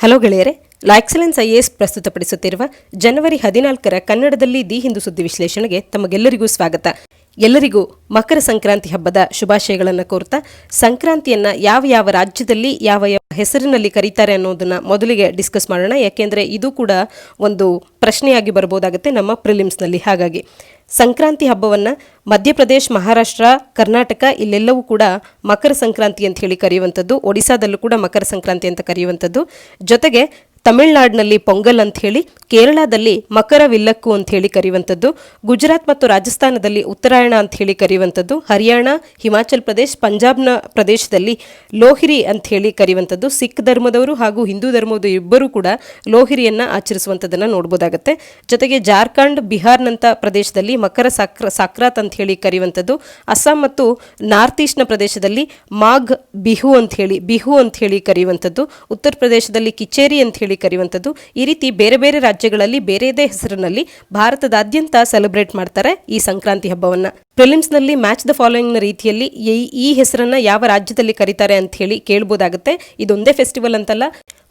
Hello ಗೆಳೆಯರೆ, ಲಾ excellence IAS ಪ್ರಸ್ತುತಪಡಿಸುತ್ತಿರುವ ಜನವರಿ 14ರ ಕನ್ನಡದಲ್ಲಿ the Hindu ಸುದ್ದಿ ವಿಶ್ಲೇಷಣೆಗೆ ತಮಗೆಲ್ಲರಿಗೂ ಸ್ವಾಗತ. ಎಲ್ಲರಿಗೂ ಮಕರ ಸಂಕ್ರಾಂತಿ ಹಬ್ಬದ ಶುಭಾಶಯಗಳನ್ನು ಕೋರ್ತಾ, ಸಂಕ್ರಾಂತಿಯನ್ನ ಯಾವ ರಾಜ್ಯದಲ್ಲಿ ಯಾವ ಹೆಸರಿನಲ್ಲಿ ಕರೀತಾರೆ ಅನ್ನೋದನ್ನ ಮೊದಲಿಗೆ ಡಿಸ್ಕಸ್ ಮಾಡೋಣ. ಯಾಕೆಂದರೆ ಇದು ಕೂಡ ಒಂದು ಪ್ರಶ್ನೆಯಾಗಿ ಬರ್ಬೋದಾಗುತ್ತೆ ನಮ್ಮ ಪ್ರಿಲಿಮ್ಸ್ನಲ್ಲಿ. ಹಾಗಾಗಿ ಸಂಕ್ರಾಂತಿ ಹಬ್ಬವನ್ನು ಮಧ್ಯಪ್ರದೇಶ್, ಮಹಾರಾಷ್ಟ್ರ, ಕರ್ನಾಟಕ ಇಲ್ಲೆಲ್ಲವೂ ಕೂಡ ಮಕರ ಸಂಕ್ರಾಂತಿ ಅಂತ ಹೇಳಿ ಕರೆಯುವಂಥದ್ದು. ಒಡಿಸಾದಲ್ಲೂ ಕೂಡ ಮಕರ ಸಂಕ್ರಾಂತಿ ಅಂತ ಕರೆಯುವಂಥದ್ದು. ಜೊತೆಗೆ ತಮಿಳುನಾಡಿನಲ್ಲಿ ಪೊಂಗಲ್ ಅಂತ ಹೇಳಿ, ಕೇರಳದಲ್ಲಿ ಮಕರ ವಿಲ್ಲಕ್ಕು ಅಂತ ಹೇಳಿ ಕರೆಯುವಂಥದ್ದು, ಗುಜರಾತ್ ಮತ್ತು ರಾಜಸ್ಥಾನದಲ್ಲಿ ಉತ್ತರಾಯಣ ಅಂತ ಹೇಳಿ ಕರೆಯುವಂಥದ್ದು, ಹರಿಯಾಣ, ಹಿಮಾಚಲ್ ಪ್ರದೇಶ್, ಪಂಜಾಬ್ನ ಪ್ರದೇಶದಲ್ಲಿ ಲೋಹಿರಿ ಅಂತ ಹೇಳಿ ಕರೆಯುವಂಥದ್ದು. ಸಿಖ್ ಧರ್ಮದವರು ಹಾಗೂ ಹಿಂದೂ ಧರ್ಮದ ಇಬ್ಬರೂ ಕೂಡ ಲೋಹಿರಿಯನ್ನು ಆಚರಿಸುವಂಥದ್ದನ್ನು ನೋಡ್ಬೋದಾಗುತ್ತೆ. ಜೊತೆಗೆ ಜಾರ್ಖಂಡ್, ಬಿಹಾರ್ನಂಥ ಪ್ರದೇಶದಲ್ಲಿ ಮಕರ ಸಾಕ್ರಾತ್ ಅಂತ ಹೇಳಿ ಕರೆಯುವಂಥದ್ದು. ಅಸ್ಸಾಂ ಮತ್ತು ನಾರ್ತ್ ಈಸ್ಟ್ನ ಪ್ರದೇಶದಲ್ಲಿ ಮಾಘ್ ಬಿಹು ಅಂತ ಹೇಳಿ ಕರೆಯುವಂಥದ್ದು. ಉತ್ತರ ಪ್ರದೇಶದಲ್ಲಿ ಕಿಚೇರಿ ಅಂತ ಹೇಳಿ ಕರೆಯುವಂಥದ್ದು. ಈ ರೀತಿ ಬೇರೆ ಬೇರೆ ರಾಜ್ಯಗಳಲ್ಲಿ ಬೇರೆದೇ ಹೆಸರಿನಲ್ಲಿ ಭಾರತದಾದ್ಯಂತ ಸೆಲೆಬ್ರೇಟ್ ಮಾಡ್ತಾರೆ ಈ ಸಂಕ್ರಾಂತಿ ಹಬ್ಬವನ್ನ. ಪ್ರಿಲಿಮ್ಸ್ನಲ್ಲಿ ಮ್ಯಾಚ್ ದ ಫಾಲೋಯಿಂಗ್ನ ರೀತಿಯಲ್ಲಿ ಈ ಹೆಸರನ್ನ ಯಾವ ರಾಜ್ಯದಲ್ಲಿ ಕರೀತಾರೆ ಅಂತ ಹೇಳಿ ಕೇಳ್ಬೋದಾಗುತ್ತೆ. ಇದೊಂದೇ ಫೆಸ್ಟಿವಲ್ ಅಂತಲ್ಲ,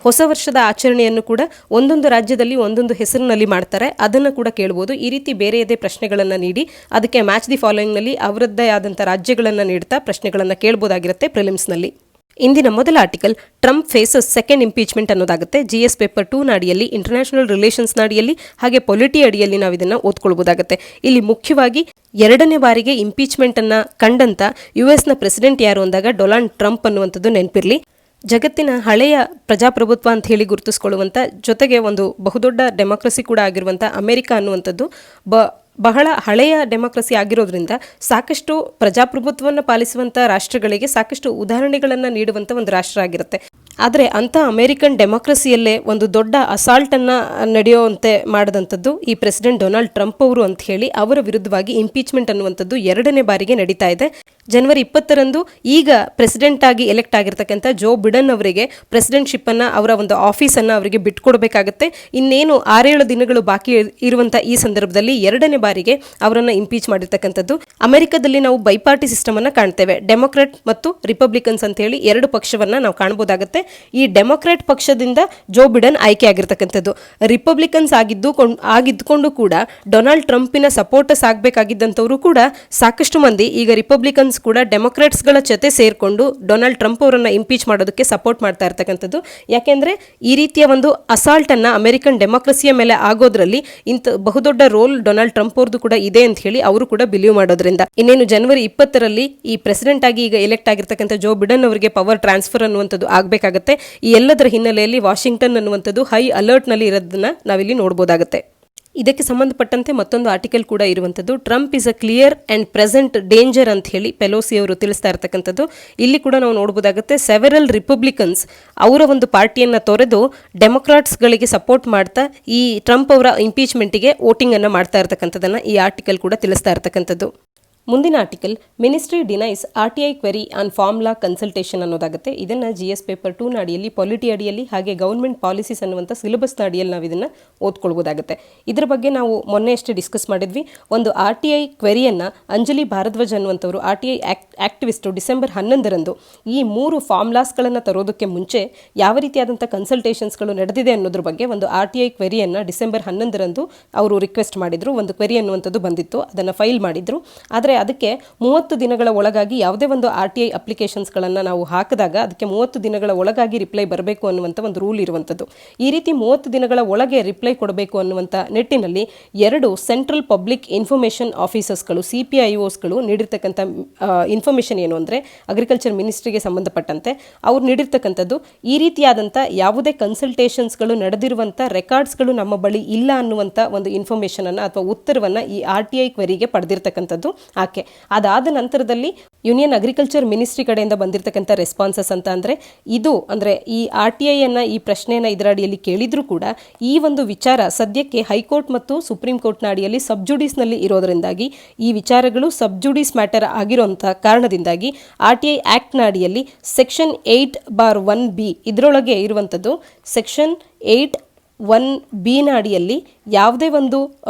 ಹೊಸ ವರ್ಷದ ಆಚರಣೆಯನ್ನು ಕೂಡ ಒಂದೊಂದು ರಾಜ್ಯದಲ್ಲಿ ಒಂದೊಂದು ಹೆಸರಿನಲ್ಲಿ ಮಾಡ್ತಾರೆ, ಅದನ್ನು ಕೂಡ ಕೇಳ್ಬೋದು. ಈ ರೀತಿ ಬೇರೆಯದೇ ಪ್ರಶ್ನೆಗಳನ್ನು ನೀಡಿ ಅದಕ್ಕೆ ಮ್ಯಾಚ್ ದಿ ಫಾಲೋಯಿಂಗ್ನಲ್ಲಿ ಅವರದ್ದೇ ಆದಂಥ ರಾಜ್ಯಗಳನ್ನು ನೀಡ್ತಾ ಪ್ರಶ್ನೆಗಳನ್ನು ಕೇಳ್ಬೋದಾಗಿರುತ್ತೆ ಪ್ರಿಲಿಮ್ಸ್ನಲ್ಲಿ. ಇಂದಿನ ಮೊದಲ article, Trump faces second impeachment ಅನ್ನೋದಾಗುತ್ತೆ. GS ಪೇಪರ್ 2 ಅಡಿಯಲ್ಲಿ, ಇಂಟರ್ನ್ಯಾಷನಲ್ ರಿಲೇಷನ್ಸ್ ಅಡಿಯಲ್ಲಿ ಹಾಗೆ ಪೊಲಿಟಿ ಅಡಿಯಲ್ಲಿ ನಾವು ಇದನ್ನು ಓದ್ಕೊಳ್ಬೋದಾಗುತ್ತೆ. ಇಲ್ಲಿ ಮುಖ್ಯವಾಗಿ ಎರಡನೇ ಬಾರಿಗೆ ಇಂಪೀಚ್ಮೆಂಟ್ ಅನ್ನ ಕಂಡಂತ US ಪ್ರೆಸಿಡೆಂಟ್ ಯಾರು ಅಂದಾಗ ಡೊನಾಲ್ಡ್ ಟ್ರಂಪ್ ಅನ್ನುವಂಥದ್ದು ನೆನಪಿರಲಿ. ಜಗತ್ತಿನ ಹಳೆಯ ಪ್ರಜಾಪ್ರಭುತ್ವ ಅಂತ ಹೇಳಿ ಗುರುತಿಸ್ಕೊಳ್ಳುವಂಥ, ಜೊತೆಗೆ ಒಂದು ಬಹುದೊಡ್ಡ ಡೆಮೋಕ್ರಸಿ ಕೂಡ ಆಗಿರುವಂಥ ಅಮೆರಿಕ ಅನ್ನುವಂಥದ್ದು ಬಹಳ ಹಳೆಯ ಡೆಮೋಕ್ರಸಿ ಆಗಿರೋದ್ರಿಂದ ಸಾಕಷ್ಟು ಪ್ರಜಾಪ್ರಭುತ್ವವನ್ನು ಪಾಲಿಸುವಂಥ ರಾಷ್ಟ್ರಗಳಿಗೆ ಸಾಕಷ್ಟು ಉದಾಹರಣೆಗಳನ್ನು ನೀಡುವಂಥ ಒಂದು ರಾಷ್ಟ್ರ ಆಗಿರುತ್ತೆ. ಆದರೆ ಅಂಥ ಅಮೆರಿಕನ್ ಡೆಮೋಕ್ರಸಿಯಲ್ಲೇ ಒಂದು ದೊಡ್ಡ ಅಸಾಲ್ಟನ್ನು ನಡೆಯುವಂತೆ ಮಾಡಿದಂಥದ್ದು ಈ ಪ್ರೆಸಿಡೆಂಟ್ ಡೊನಾಲ್ಡ್ ಟ್ರಂಪ್ ಅವರು ಅಂತ ಹೇಳಿ ಅವರ ವಿರುದ್ಧವಾಗಿ ಇಂಪೀಚ್ಮೆಂಟ್ ಅನ್ನುವಂಥದ್ದು ಎರಡನೇ ಬಾರಿಗೆ ನಡೀತಾ ಇದೆ. ಜನವರಿ 20ರಂದು ಈಗ ಪ್ರೆಸಿಡೆಂಟ್ ಆಗಿ ಎಲೆಕ್ಟ್ ಆಗಿರ್ತಕ್ಕಂಥ ಜೋ ಬಿಡನ್ ಅವರಿಗೆ ಪ್ರೆಸಿಡೆಂಟ್ಶಿಪ್ ಅನ್ನ, ಅವರ ಒಂದು ಆಫೀಸನ್ನು ಅವರಿಗೆ ಬಿಟ್ಕೊಡ್ಬೇಕಾಗತ್ತೆ. ಇನ್ನೇನು 6-7 ದಿನಗಳು ಬಾಕಿ ಇರುವಂಥ ಈ ಸಂದರ್ಭದಲ್ಲಿ ಎರಡನೇ ಬಾರಿಗೆ ಅವರನ್ನು ಇಂಪೀಚ್ ಮಾಡಿರ್ತಕ್ಕಂಥದ್ದು. ಅಮೆರಿಕದಲ್ಲಿ ನಾವು ಬೈಪಾರ್ಟಿ ಸಿಸ್ಟಮ್ ಅನ್ನ ಕಾಣ್ತೇವೆ. ಡೆಮೊಕ್ರಾಟ್ ಮತ್ತು ರಿಪಬ್ಲಿಕನ್ಸ್ ಅಂತ ಹೇಳಿ ಎರಡು ಪಕ್ಷವನ್ನ ನಾವು ಕಾಣಬಹುದಾಗುತ್ತೆ. ಈ ಡೆಮೊಕ್ರಾಟ್ ಪಕ್ಷದಿಂದ ಜೋ ಬಿಡನ್ ಆಯ್ಕೆ ಆಗಿರ್ತಕ್ಕಂಥದ್ದು. ರಿಪಬ್ಲಿಕನ್ಸ್ ಆಗಿದ್ದುಕೊಂಡು ಕೂಡ ಡೊನಾಲ್ಡ್ ಟ್ರಂಪಿನ ಸಪೋರ್ಟರ್ಸ್ ಆಗಬೇಕಾಗಿದ್ದಂಥವರು ಕೂಡ ಸಾಕಷ್ಟು ಮಂದಿ ಈಗ ರಿಪಬ್ಲಿಕನ್ಸ್ ಕೂಡ ಡೆಮೊಕ್ರಾಟ್ಸ್ಗಳ ಜೊತೆ ಸೇರ್ಕೊಂಡು ಡೊನಾಲ್ಡ್ ಟ್ರಂಪ್ ಅವರನ್ನ ಇಂಪೀಚ್ ಮಾಡೋದಕ್ಕೆ ಸಪೋರ್ಟ್ ಮಾಡ್ತಾ ಇರ್ತಕ್ಕಂಥದ್ದು. ಯಾಕೆಂದ್ರೆ ಈ ರೀತಿಯ ಒಂದು ಅಸಾಲ್ಟ್ ಅನ್ನ ಅಮೆರಿಕನ್ ಡೆಮೋಕ್ರಸಿಯ ಮೇಲೆ ಆಗೋದ್ರಲ್ಲಿ ಇಂಥ ಬಹುದೊಡ್ಡ ರೋಲ್ ಡೊನಾಲ್ಡ್ ಟ್ರಂಪ್ ಅವ್ರದ್ದು ಕೂಡ ಇದೆ ಅಂತ ಹೇಳಿ ಅವರು ಕೂಡ ಬಿಲೀವ್ ಮಾಡೋದ್ರಿಂದ. ಇನ್ನೇನು ಜನವರಿ 20ರಲ್ಲಿ ಈ ಪ್ರೆಸಿಡೆಂಟ್ ಆಗಿ ಈಗ ಎಲೆಕ್ಟ್ ಆಗಿರ್ತಕ್ಕಂಥ ಜೋ ಬಿಡನ್ ಅವರಿಗೆ ಪವರ್ ಟ್ರಾನ್ಸ್ಫರ್ ಅನ್ನುವಂಥದ್ದು ಆಗಬೇಕಾಗುತ್ತೆ. ಈ ಎಲ್ಲದರ ಹಿನ್ನೆಲೆಯಲ್ಲಿ ವಾಷಿಂಗ್ಟನ್ ಅನ್ನುವಂಥದ್ದು ಹೈ ಅಲರ್ಟ್ ನಲ್ಲಿ ಇರೋದನ್ನ ನಾವಿಲ್ಲಿ ನೋಡಬಹುದಾಗುತ್ತೆ. ಇದಕ್ಕೆ ಸಂಬಂಧಪಟ್ಟಂತೆ ಮತ್ತೊಂದು ಆರ್ಟಿಕಲ್ ಕೂಡ ಇರುವಂಥದ್ದು, Trump is a clear and present danger ಅಂತ ಹೇಳಿ ಪೆಲೋಸಿ ಅವರು ತಿಳಿಸ್ತಾ ಇರ್ತಕ್ಕಂಥದ್ದು. ಇಲ್ಲಿ ಕೂಡ ನಾವು ನೋಡಬಹುದಾಗುತ್ತೆ, ಸೆವೆರಲ್ ರಿಪಬ್ಲಿಕನ್ಸ್ ಅವರ ಒಂದು ಪಾರ್ಟಿಯನ್ನು ತೊರೆದು ಡೆಮೊಕ್ರಾಟ್ಸ್ಗಳಿಗೆ ಸಪೋರ್ಟ್ ಮಾಡ್ತಾ ಈ ಟ್ರಂಪ್ ಅವರ ಇಂಪೀಚ್ಮೆಂಟಿಗೆ ವೋಟಿಂಗ್ ಅನ್ನು ಮಾಡ್ತಾ ಇರ್ತಕ್ಕಂಥದ್ದನ್ನು ಈ ಆರ್ಟಿಕಲ್ ಕೂಡ ತಿಳಿಸ್ತಾ ಇರ್ತಕ್ಕಂಥದ್ದು. ಮುಂದಿನ article, ministry denies RTI query on formula consultation ಅನ್ನೋದಾಗುತ್ತೆ. ಇದನ್ನು GS ಪೇಪರ್ 2 ಅಡಿಯಲ್ಲಿ, ಪೊಲಿಟಿ ಅಡಿಯಲ್ಲಿ ಹಾಗೆ ಗವರ್ಮೆಂಟ್ ಪಾಲಿಸೀಸ್ ಅನ್ನುವಂಥ ಸಿಲೆಬಸ್ ಅಡಿಯಲ್ಲಿ ನಾವು ಇದನ್ನು ಓದ್ಕೊಳ್ಬೋದಾಗುತ್ತೆ. ಇದರ ಬಗ್ಗೆ ನಾವು ಮೊನ್ನೆ ಅಷ್ಟೇ ಡಿಸ್ಕಸ್ ಮಾಡಿದ್ವಿ. ಒಂದು RTI ಕ್ವೆರಿಯನ್ನು ಅಂಜಲಿ ಭಾರದ್ವಾಜ್ ಅನ್ನುವಂಥವರು RTI ಆಕ್ಟಿವಿಸ್ಟು ಡಿಸೆಂಬರ್ 11ರಂದು ಈ 3 ಫಾರ್ಮುಲಾಸ್ಗಳನ್ನು ತರೋದಕ್ಕೆ ಮುಂಚೆ ಯಾವ ರೀತಿಯಾದಂಥ ಕನ್ಸಲ್ಟೇಷನ್ಸ್ಗಳು ನಡೆದಿದೆ ಅನ್ನೋದ್ರ ಬಗ್ಗೆ ಒಂದು RTI ಕ್ವೆರಿಯನ್ನು ಡಿಸೆಂಬರ್ 11ರಂದು ಅವರು ರಿಕ್ವೆಸ್ಟ್ ಮಾಡಿದ್ರು. ಒಂದು ಕ್ವೆರಿ ಅನ್ನುವಂಥದ್ದು ಬಂದಿತ್ತು, ಅದನ್ನು ಫೈಲ್ ಮಾಡಿದ್ರು. ಆದರೆ ಅದಕ್ಕೆ 30 ದಿನಗಳ ಒಳಗಾಗಿ ಯಾವುದೇ ಒಂದು RTI ಅಪ್ಲಿಕೇಶನ್ಸ್ಗಳನ್ನು ನಾವು ಹಾಕಿದಾಗ ಅದಕ್ಕೆ 30 ದಿನಗಳ ಒಳಗಾಗಿ ರಿಪ್ಲೈ ಬರಬೇಕು ಅನ್ನುವಂಥ ಒಂದು ರೂಲ್ ಇರುವಂಥದ್ದು. ಈ ರೀತಿ 30 ದಿನಗಳ ಒಳಗೆ ರಿಪ್ಲೈ ಕೊಡಬೇಕು ಅನ್ನುವಂಥ ನಿಟ್ಟಿನಲ್ಲಿ 2 ಸೆಂಟ್ರಲ್ ಪಬ್ಲಿಕ್ ಇನ್ಫಾರ್ಮೇಷನ್ ಆಫೀಸರ್ಸ್ಗಳು CPIOಸ್ಗಳು ನೀಡಿರ್ತಕ್ಕಂಥ ಇನ್ಫಾರ್ಮೇಷನ್ ಏನು ಅಂದರೆ, ಅಗ್ರಿಕಲ್ಚರ್ ಮಿನಿಸ್ಟ್ರಿಗೆ ಸಂಬಂಧಪಟ್ಟಂತೆ ಅವ್ರು ನೀಡಿರ್ತಕ್ಕಂಥದ್ದು, ಈ ರೀತಿಯಾದಂಥ ಯಾವುದೇ ಕನ್ಸಲ್ಟೇಷನ್ಸ್ಗಳು ನಡೆದಿರುವಂಥ ರೆಕಾರ್ಡ್ಸ್ಗಳು ನಮ್ಮ ಬಳಿ ಇಲ್ಲ ಅನ್ನುವಂಥ ಒಂದು ಇನ್ಫಾರ್ಮೇಷನನ್ನು ಅಥವಾ ಉತ್ತರವನ್ನು ಈ RTI ಕ್ವೆರಿಗೆ ಪಡೆದಿರ್ತಕ್ಕಂಥದ್ದು ಆಕೆ. ಅದಾದ ನಂತರದಲ್ಲಿ ಯೂನಿಯನ್ ಅಗ್ರಿಕಲ್ಚರ್ ಮಿನಿಸ್ಟ್ರಿ ಕಡೆಯಿಂದ ಬಂದಿರತಕ್ಕಂಥ ರೆಸ್ಪಾನ್ಸಸ್ ಅಂತ ಅಂದರೆ ಇದು ಅಂದರೆ ಈ RTI ಈ ಪ್ರಶ್ನೆಯನ್ನು ಇದರ ಅಡಿಯಲ್ಲಿ ಕೇಳಿದ್ರು ಕೂಡ ಈ ಒಂದು ವಿಚಾರ ಸದ್ಯಕ್ಕೆ ಹೈಕೋರ್ಟ್ ಮತ್ತು ಸುಪ್ರೀಂ ಕೋರ್ಟ್ನ ಅಡಿಯಲ್ಲಿ ಸಬ್ಜುಡಿಸ್ನಲ್ಲಿ ಇರೋದರಿಂದಾಗಿ ಈ ವಿಚಾರಗಳು ಸಬ್ಜುಡಿಸ್ ಮ್ಯಾಟರ್ ಆಗಿರೋಂಥ ಕಾರಣದಿಂದಾಗಿ RTI ಆ್ಯಕ್ಟ್ನ ಅಡಿಯಲ್ಲಿ ಸೆಕ್ಷನ್ 8/1B ಇದರೊಳಗೆ ಇರುವಂಥದ್ದು ಸೆಕ್ಷನ್ 8 1B ಅಡಿಯಲ್ಲಿ ಯಾವುದೇ ಒಂದು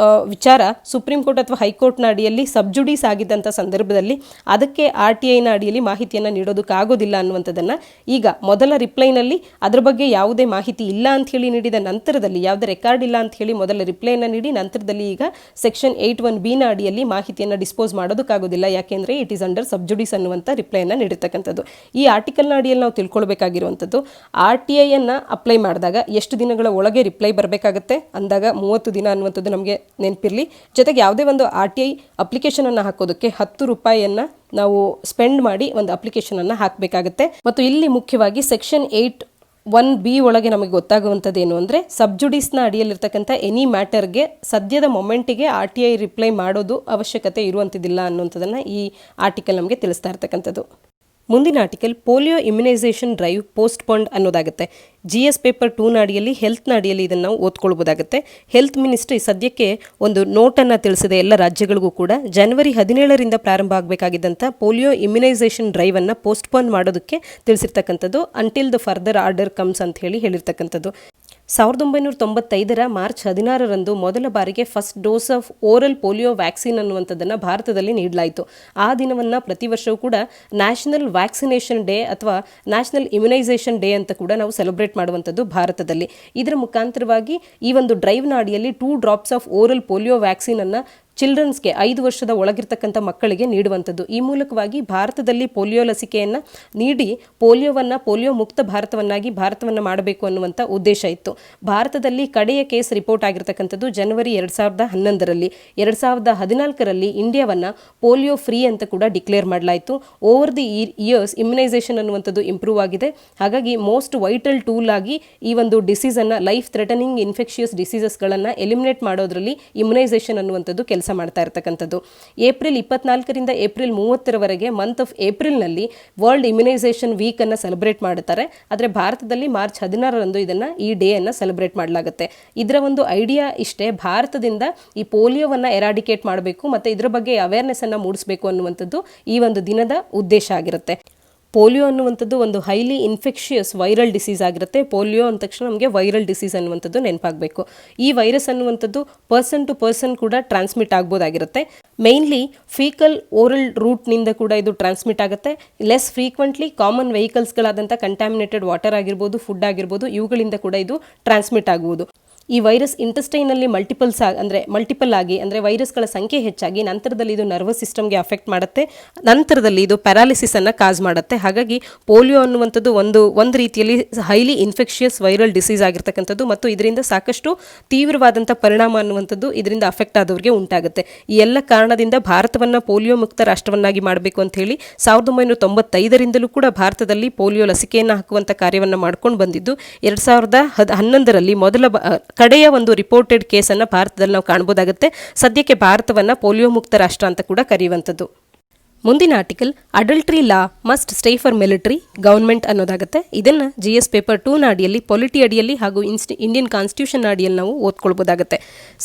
ವಿಚಾರ ಸುಪ್ರೀಂ ಕೋರ್ಟ್ ಅಥವಾ ಹೈಕೋರ್ಟ್ನ ಅಡಿಯಲ್ಲಿ ಸಬ್ಜುಡೀಸ್ ಆಗಿದ್ದಂಥ ಸಂದರ್ಭದಲ್ಲಿ ಅದಕ್ಕೆ RTIನ ಅಡಿಯಲ್ಲಿ ಮಾಹಿತಿಯನ್ನು ನೀಡೋದಕ್ಕಾಗೋದಿಲ್ಲ ಅನ್ನುವಂಥದ್ದನ್ನು ಈಗ ಮೊದಲ ರಿಪ್ಲೈನಲ್ಲಿ ಅದರ ಬಗ್ಗೆ ಯಾವುದೇ ಮಾಹಿತಿ ಇಲ್ಲ ಅಂಥೇಳಿ ನೀಡಿದ ನಂತರದಲ್ಲಿ, ಯಾವುದೇ ರೆಕಾರ್ಡ್ ಇಲ್ಲ ಅಂಥೇಳಿ ಮೊದಲ ರಿಪ್ಲೈನ ನೀಡಿ ನಂತರದಲ್ಲಿ ಈಗ ಸೆಕ್ಷನ್ 8(1)B ಅಡಿಯಲ್ಲಿ ಮಾಹಿತಿಯನ್ನು ಡಿಸ್ಪೋಸ್ ಮಾಡೋದಕ್ಕಾಗೋದಿಲ್ಲ, ಯಾಕೆಂದರೆ ಇಟ್ ಈಸ್ ಅಂಡರ್ ಸಬ್ಜುಡೀಸ್ ಅನ್ನುವಂಥ ರಿಪ್ಲೈನ ನೀಡಿರ್ತಕ್ಕಂಥದ್ದು. ಈ ಆರ್ಟಿಕಲ್ನ ಅಡಿಯಲ್ಲಿ ನಾವು ತಿಳ್ಕೊಳ್ಬೇಕಾಗಿರುವಂಥದ್ದು, RTIಯನ್ನು ಅಪ್ಲೈ ಮಾಡಿದಾಗ ಎಷ್ಟು ದಿನಗಳ ಒಳಗೆ ರಿಪ್ಲೈ ಬರಬೇಕಾಗತ್ತೆ ಅಂದಾಗ 30 ದಿನ ಅನ್ನುವಂಥದ್ದು ನಮಗೆ ನೆನಪಿರಲಿ. ಜೊತೆಗೆ ಯಾವುದೇ ಒಂದು RTI ಅಪ್ಲಿಕೇಶನನ್ನು ಹಾಕೋದಕ್ಕೆ 10 ರೂಪಾಯಿಯನ್ನು ನಾವು ಸ್ಪೆಂಡ್ ಮಾಡಿ ಒಂದು ಅಪ್ಲಿಕೇಶನನ್ನು ಹಾಕಬೇಕಾಗತ್ತೆ. ಮತ್ತು ಇಲ್ಲಿ ಮುಖ್ಯವಾಗಿ ಸೆಕ್ಷನ್ 8(1)B ಒಳಗೆ ನಮಗೆ ಗೊತ್ತಾಗುವಂಥದ್ದು ಏನು ಅಂದರೆ, ಸಬ್ಜುಡೀಸ್ನ ಅಡಿಯಲ್ಲಿರ್ತಕ್ಕಂಥ ಎನಿ ಮ್ಯಾಟರ್ಗೆ ಸದ್ಯದ ಮೊಮೆಂಟಿಗೆ RTI ರಿಪ್ಲೈ ಮಾಡೋದು ಅವಶ್ಯಕತೆ ಇರುವಂಥದ್ದಿಲ್ಲ ಅನ್ನುವಂಥದ್ದನ್ನು ಈ ಆರ್ಟಿಕಲ್ ನಮಗೆ ತಿಳಿಸ್ತಾ ಇರ್ತಕ್ಕಂಥದ್ದು. ಮುಂದಿನ article polio immunisation drive postponed ಅನ್ನೋದಾಗುತ್ತೆ. GS ಪೇಪರ್ 2ನ ಅಡಿಯಲ್ಲಿ ಹೆಲ್ತ್ನ ಅಡಿಯಲ್ಲಿ ಇದನ್ನು ನಾವು ಓದ್ಕೊಳ್ಬೋದಾಗುತ್ತೆ. ಹೆಲ್ತ್ ಮಿನಿಸ್ಟ್ರಿ ಸದ್ಯಕ್ಕೆ ಒಂದು ನೋಟನ್ನು ತಿಳಿಸಿದೆ ಎಲ್ಲ ರಾಜ್ಯಗಳಿಗೂ ಕೂಡ. ಜನವರಿ 17ರಿಂದ ಪ್ರಾರಂಭ ಆಗಬೇಕಾಗಿದ್ದಂಥ ಪೋಲಿಯೋ ಇಮ್ಯುನೈಸೇಷನ್ ಡ್ರೈವನ್ನು ಪೋಸ್ಟ್ಪೋನ್ ಮಾಡೋದಕ್ಕೆ ತಿಳಿಸಿರ್ತಕ್ಕಂಥದ್ದು, until the further order comes ಅಂತ ಹೇಳಿರ್ತಕ್ಕಂಥದ್ದು. 1995ರ ಮಾರ್ಚ್ 16ರಂದು ಮೊದಲ ಬಾರಿಗೆ first dose of oral polio vaccine ಅನ್ನುವಂಥದ್ದನ್ನು ಭಾರತದಲ್ಲಿ ನೀಡಲಾಯಿತು. ಆ ದಿನವನ್ನು ಪ್ರತಿ ವರ್ಷವೂ ಕೂಡ ನ್ಯಾಷನಲ್ ವ್ಯಾಕ್ಸಿನೇಷನ್ ಡೇ ಅಥವಾ ನ್ಯಾಷನಲ್ ಇಮ್ಯುನೈಸೇಷನ್ ಡೇ ಅಂತ ಕೂಡ ನಾವು ಸೆಲೆಬ್ರೇಟ್ ಮಾಡುವಂಥದ್ದು ಭಾರತದಲ್ಲಿ. ಇದರ ಮುಖಾಂತರವಾಗಿ ಈ ಒಂದು ಡ್ರೈವ್ನ ಅಡಿಯಲ್ಲಿ 2 ಡ್ರಾಪ್ಸ್ ಆಫ್ ಓರಲ್ ಪೋಲಿಯೋ ವ್ಯಾಕ್ಸಿನನ್ನು ಚಿಲ್ಡ್ರನ್ಸ್ಗೆ 5 ವರ್ಷದ ಒಳಗಿರ್ತಕ್ಕಂಥ ಮಕ್ಕಳಿಗೆ ನೀಡುವಂಥದ್ದು. ಈ ಮೂಲಕವಾಗಿ ಭಾರತದಲ್ಲಿ ಪೋಲಿಯೋ ಲಸಿಕೆಯನ್ನು ನೀಡಿ ಪೋಲಿಯೋ ಮುಕ್ತ ಭಾರತವನ್ನು ಮಾಡಬೇಕು ಅನ್ನುವಂಥ ಉದ್ದೇಶ ಇತ್ತು. ಭಾರತದಲ್ಲಿ ಕಡೆಯ ಕೇಸ್ ರಿಪೋರ್ಟ್ ಆಗಿರ್ತಕ್ಕಂಥದ್ದು ಜನವರಿ 2011ರಲ್ಲಿ. 2014ರಲ್ಲಿ ಇಂಡಿಯಾವನ್ನು ಪೋಲಿಯೋ ಫ್ರೀ ಅಂತ ಕೂಡ ಡಿಕ್ಲೇರ್ ಮಾಡಲಾಯಿತು. ಓವರ್ ದಿ ಇಯರ್ಸ್ ಇಮ್ಯುನೈಸೇಷನ್ ಅನ್ನುವಂಥದ್ದು ಇಂಪ್ರೂವ್ ಆಗಿದೆ. ಹಾಗಾಗಿ ಮೋಸ್ಟ್ ವೈಟಲ್ ಟೂಲ್ ಆಗಿ ಈ ಒಂದು ಡಿಸೀಸನ್ನು, ಲೈಫ್ ಥ್ರೆಟನಿಂಗ್ ಇನ್ಫೆಕ್ಷಿಯಸ್ ಡಿಸೀಸಸ್ಗಳನ್ನು ಎಲಿಮಿನೇಟ್ ಮಾಡೋದ್ರಲ್ಲಿ ಇಮ್ಯುನೈಸೇಷನ್ ಅನ್ನುವಂಥದ್ದು ಕೆಲಸ ಮಾಡ್ತಾ ಇರತಕ್ಕಂಥದ್ದು. ಏಪ್ರಿಲ್ 24ರಿಂದ ಏಪ್ರಿಲ್ 30ರವರೆಗೆ ಮಂತ್ ಆಫ್ ಏಪ್ರಿಲ್ನಲ್ಲಿ ವರ್ಲ್ಡ್ ಇಮ್ಯುನೈಸೇಷನ್ ವೀಕ್ ಅನ್ನು ಸೆಲೆಬ್ರೇಟ್ ಮಾಡುತ್ತಾರೆ. ಆದರೆ ಭಾರತದಲ್ಲಿ ಮಾರ್ಚ್ 16ರಂದು ಈ ಡೇ ಅನ್ನು ಸೆಲೆಬ್ರೇಟ್ ಮಾಡಲಾಗುತ್ತೆ. ಇದರ ಒಂದು ಐಡಿಯಾ ಇಷ್ಟೇ, ಭಾರತದಿಂದ ಈ ಪೋಲಿಯೋವನ್ನು ಎರಾಡಿಕೇಟ್ ಮಾಡಬೇಕು ಮತ್ತು ಇದರ ಬಗ್ಗೆ ಅವೇರ್ನೆಸ್ ಅನ್ನು ಮೂಡಿಸಬೇಕು ಅನ್ನುವಂಥದ್ದು ಈ ಒಂದು ದಿನದ ಉದ್ದೇಶ ಆಗಿರುತ್ತೆ. ಪೋಲಿಯೋ ಅನ್ನುವಂಥದ್ದು ಒಂದು ಹೈಲಿ ಇನ್ಫೆಕ್ಷಿಯಸ್ ವೈರಲ್ ಡಿಸೀಸ್ ಆಗಿರುತ್ತೆ. ಪೋಲಿಯೋ ಅಂದ ತಕ್ಷಣ ನಮಗೆ ವೈರಲ್ ಡಿಸೀಸ್ ಅನ್ನುವಂಥದ್ದು ನೆನಪಾಗಬೇಕು. ಈ ವೈರಸ್ ಅನ್ನುವಂಥದ್ದು ಪರ್ಸನ್ ಟು ಪರ್ಸನ್ ಕೂಡ ಟ್ರಾನ್ಸ್ಮಿಟ್ ಆಗ್ಬೋದಾಗಿರುತ್ತೆ. ಮೇನ್ಲಿ ಫೀಕಲ್ ಓರಲ್ ರೂಟ್ನಿಂದ ಕೂಡ ಇದು ಟ್ರಾನ್ಸ್ಮಿಟ್ ಆಗುತ್ತೆ. ಲೆಸ್ ಫ್ರೀಕ್ವೆಂಟ್ಲಿ ಕಾಮನ್ ವೆಹಿಕಲ್ಸ್ಗಳಾದಂಥ ಕಂಟ್ಯಾಮಿನೇಟೆಡ್ ವಾಟರ್ ಆಗಿರ್ಬೋದು, ಫುಡ್ ಆಗಿರ್ಬೋದು, ಇವುಗಳಿಂದ ಕೂಡ ಇದು ಟ್ರಾನ್ಸ್ಮಿಟ್ ಆಗುವುದು. ಈ ವೈರಸ್ ಇಂಟೆಸ್ಟೈನಲ್ಲಿ ಮಲ್ಟಿಪಲ್ ಆಗಿ ಅಂದರೆ ವೈರಸ್ಗಳ ಸಂಖ್ಯೆ ಹೆಚ್ಚಾಗಿ ನಂತರದಲ್ಲಿ ಇದು ನರ್ವಸ್ ಸಿಸ್ಟಮ್ಗೆ ಅಫೆಕ್ಟ್ ಮಾಡುತ್ತೆ. ನಂತರದಲ್ಲಿ ಇದು ಪ್ಯಾರಾಲಿಸಿಸ್ ಅನ್ನು ಕಾಸ್ ಮಾಡುತ್ತೆ. ಹಾಗಾಗಿ ಪೋಲಿಯೋ ಅನ್ನುವಂಥದ್ದು ಒಂದು ರೀತಿಯಲ್ಲಿ ಹೈಲಿ ಇನ್ಫೆಕ್ಷಿಯಸ್ ವೈರಲ್ ಡಿಸೀಸ್ ಆಗಿರ್ತಕ್ಕಂಥದ್ದು ಮತ್ತು ಇದರಿಂದ ಸಾಕಷ್ಟು ತೀವ್ರವಾದಂಥ ಪರಿಣಾಮ ಅನ್ನುವಂಥದ್ದು ಇದರಿಂದ ಅಫೆಕ್ಟ್ ಆದವರಿಗೆ ಉಂಟಾಗುತ್ತೆ. ಈ ಎಲ್ಲ ಕಾರಣದಿಂದ ಭಾರತವನ್ನು ಪೋಲಿಯೋ ಮುಕ್ತ ರಾಷ್ಟ್ರವನ್ನಾಗಿ ಮಾಡಬೇಕು ಅಂತ ಹೇಳಿ 1995ರಿಂದಲೂ ಕೂಡ ಭಾರತದಲ್ಲಿ ಪೋಲಿಯೋ ಲಸಿಕೆಯನ್ನು ಹಾಕುವಂಥ ಕಾರ್ಯವನ್ನು ಮಾಡ್ಕೊಂಡು ಬಂದಿದ್ದು 2011ರಲ್ಲಿ ಕಡೆಯ ಒಂದು ರಿಪೋರ್ಟೆಡ್ ಕೇಸನ್ನು ಭಾರತದಲ್ಲಿ ನಾವು ಕಾಣಬಹುದಾಗುತ್ತೆ. ಸದ್ಯಕ್ಕೆ ಭಾರತವನ್ನು ಪೋಲಿಯೋ ಮುಕ್ತ ರಾಷ್ಟ್ರ ಅಂತ ಕೂಡ ಕರೆಯುವಂಥದ್ದು. ಮುಂದಿನ article adultery law must stay for military government ಅನ್ನೋದಾಗುತ್ತೆ. ಇದನ್ನು GS ಪೇಪರ್ 2ನ ಅಡಿಯಲ್ಲಿ ಪೊಲಿಟಿ ಅಡಿಯಲ್ಲಿ ಹಾಗೂ ಇಂಡಿಯನ್ ಕಾನ್ಸ್ಟಿಟ್ಯೂಷನ್ ಅಡಿಯಲ್ಲಿ ನಾವು ಓದ್ಕೊಳ್ಬೋದಾಗುತ್ತೆ.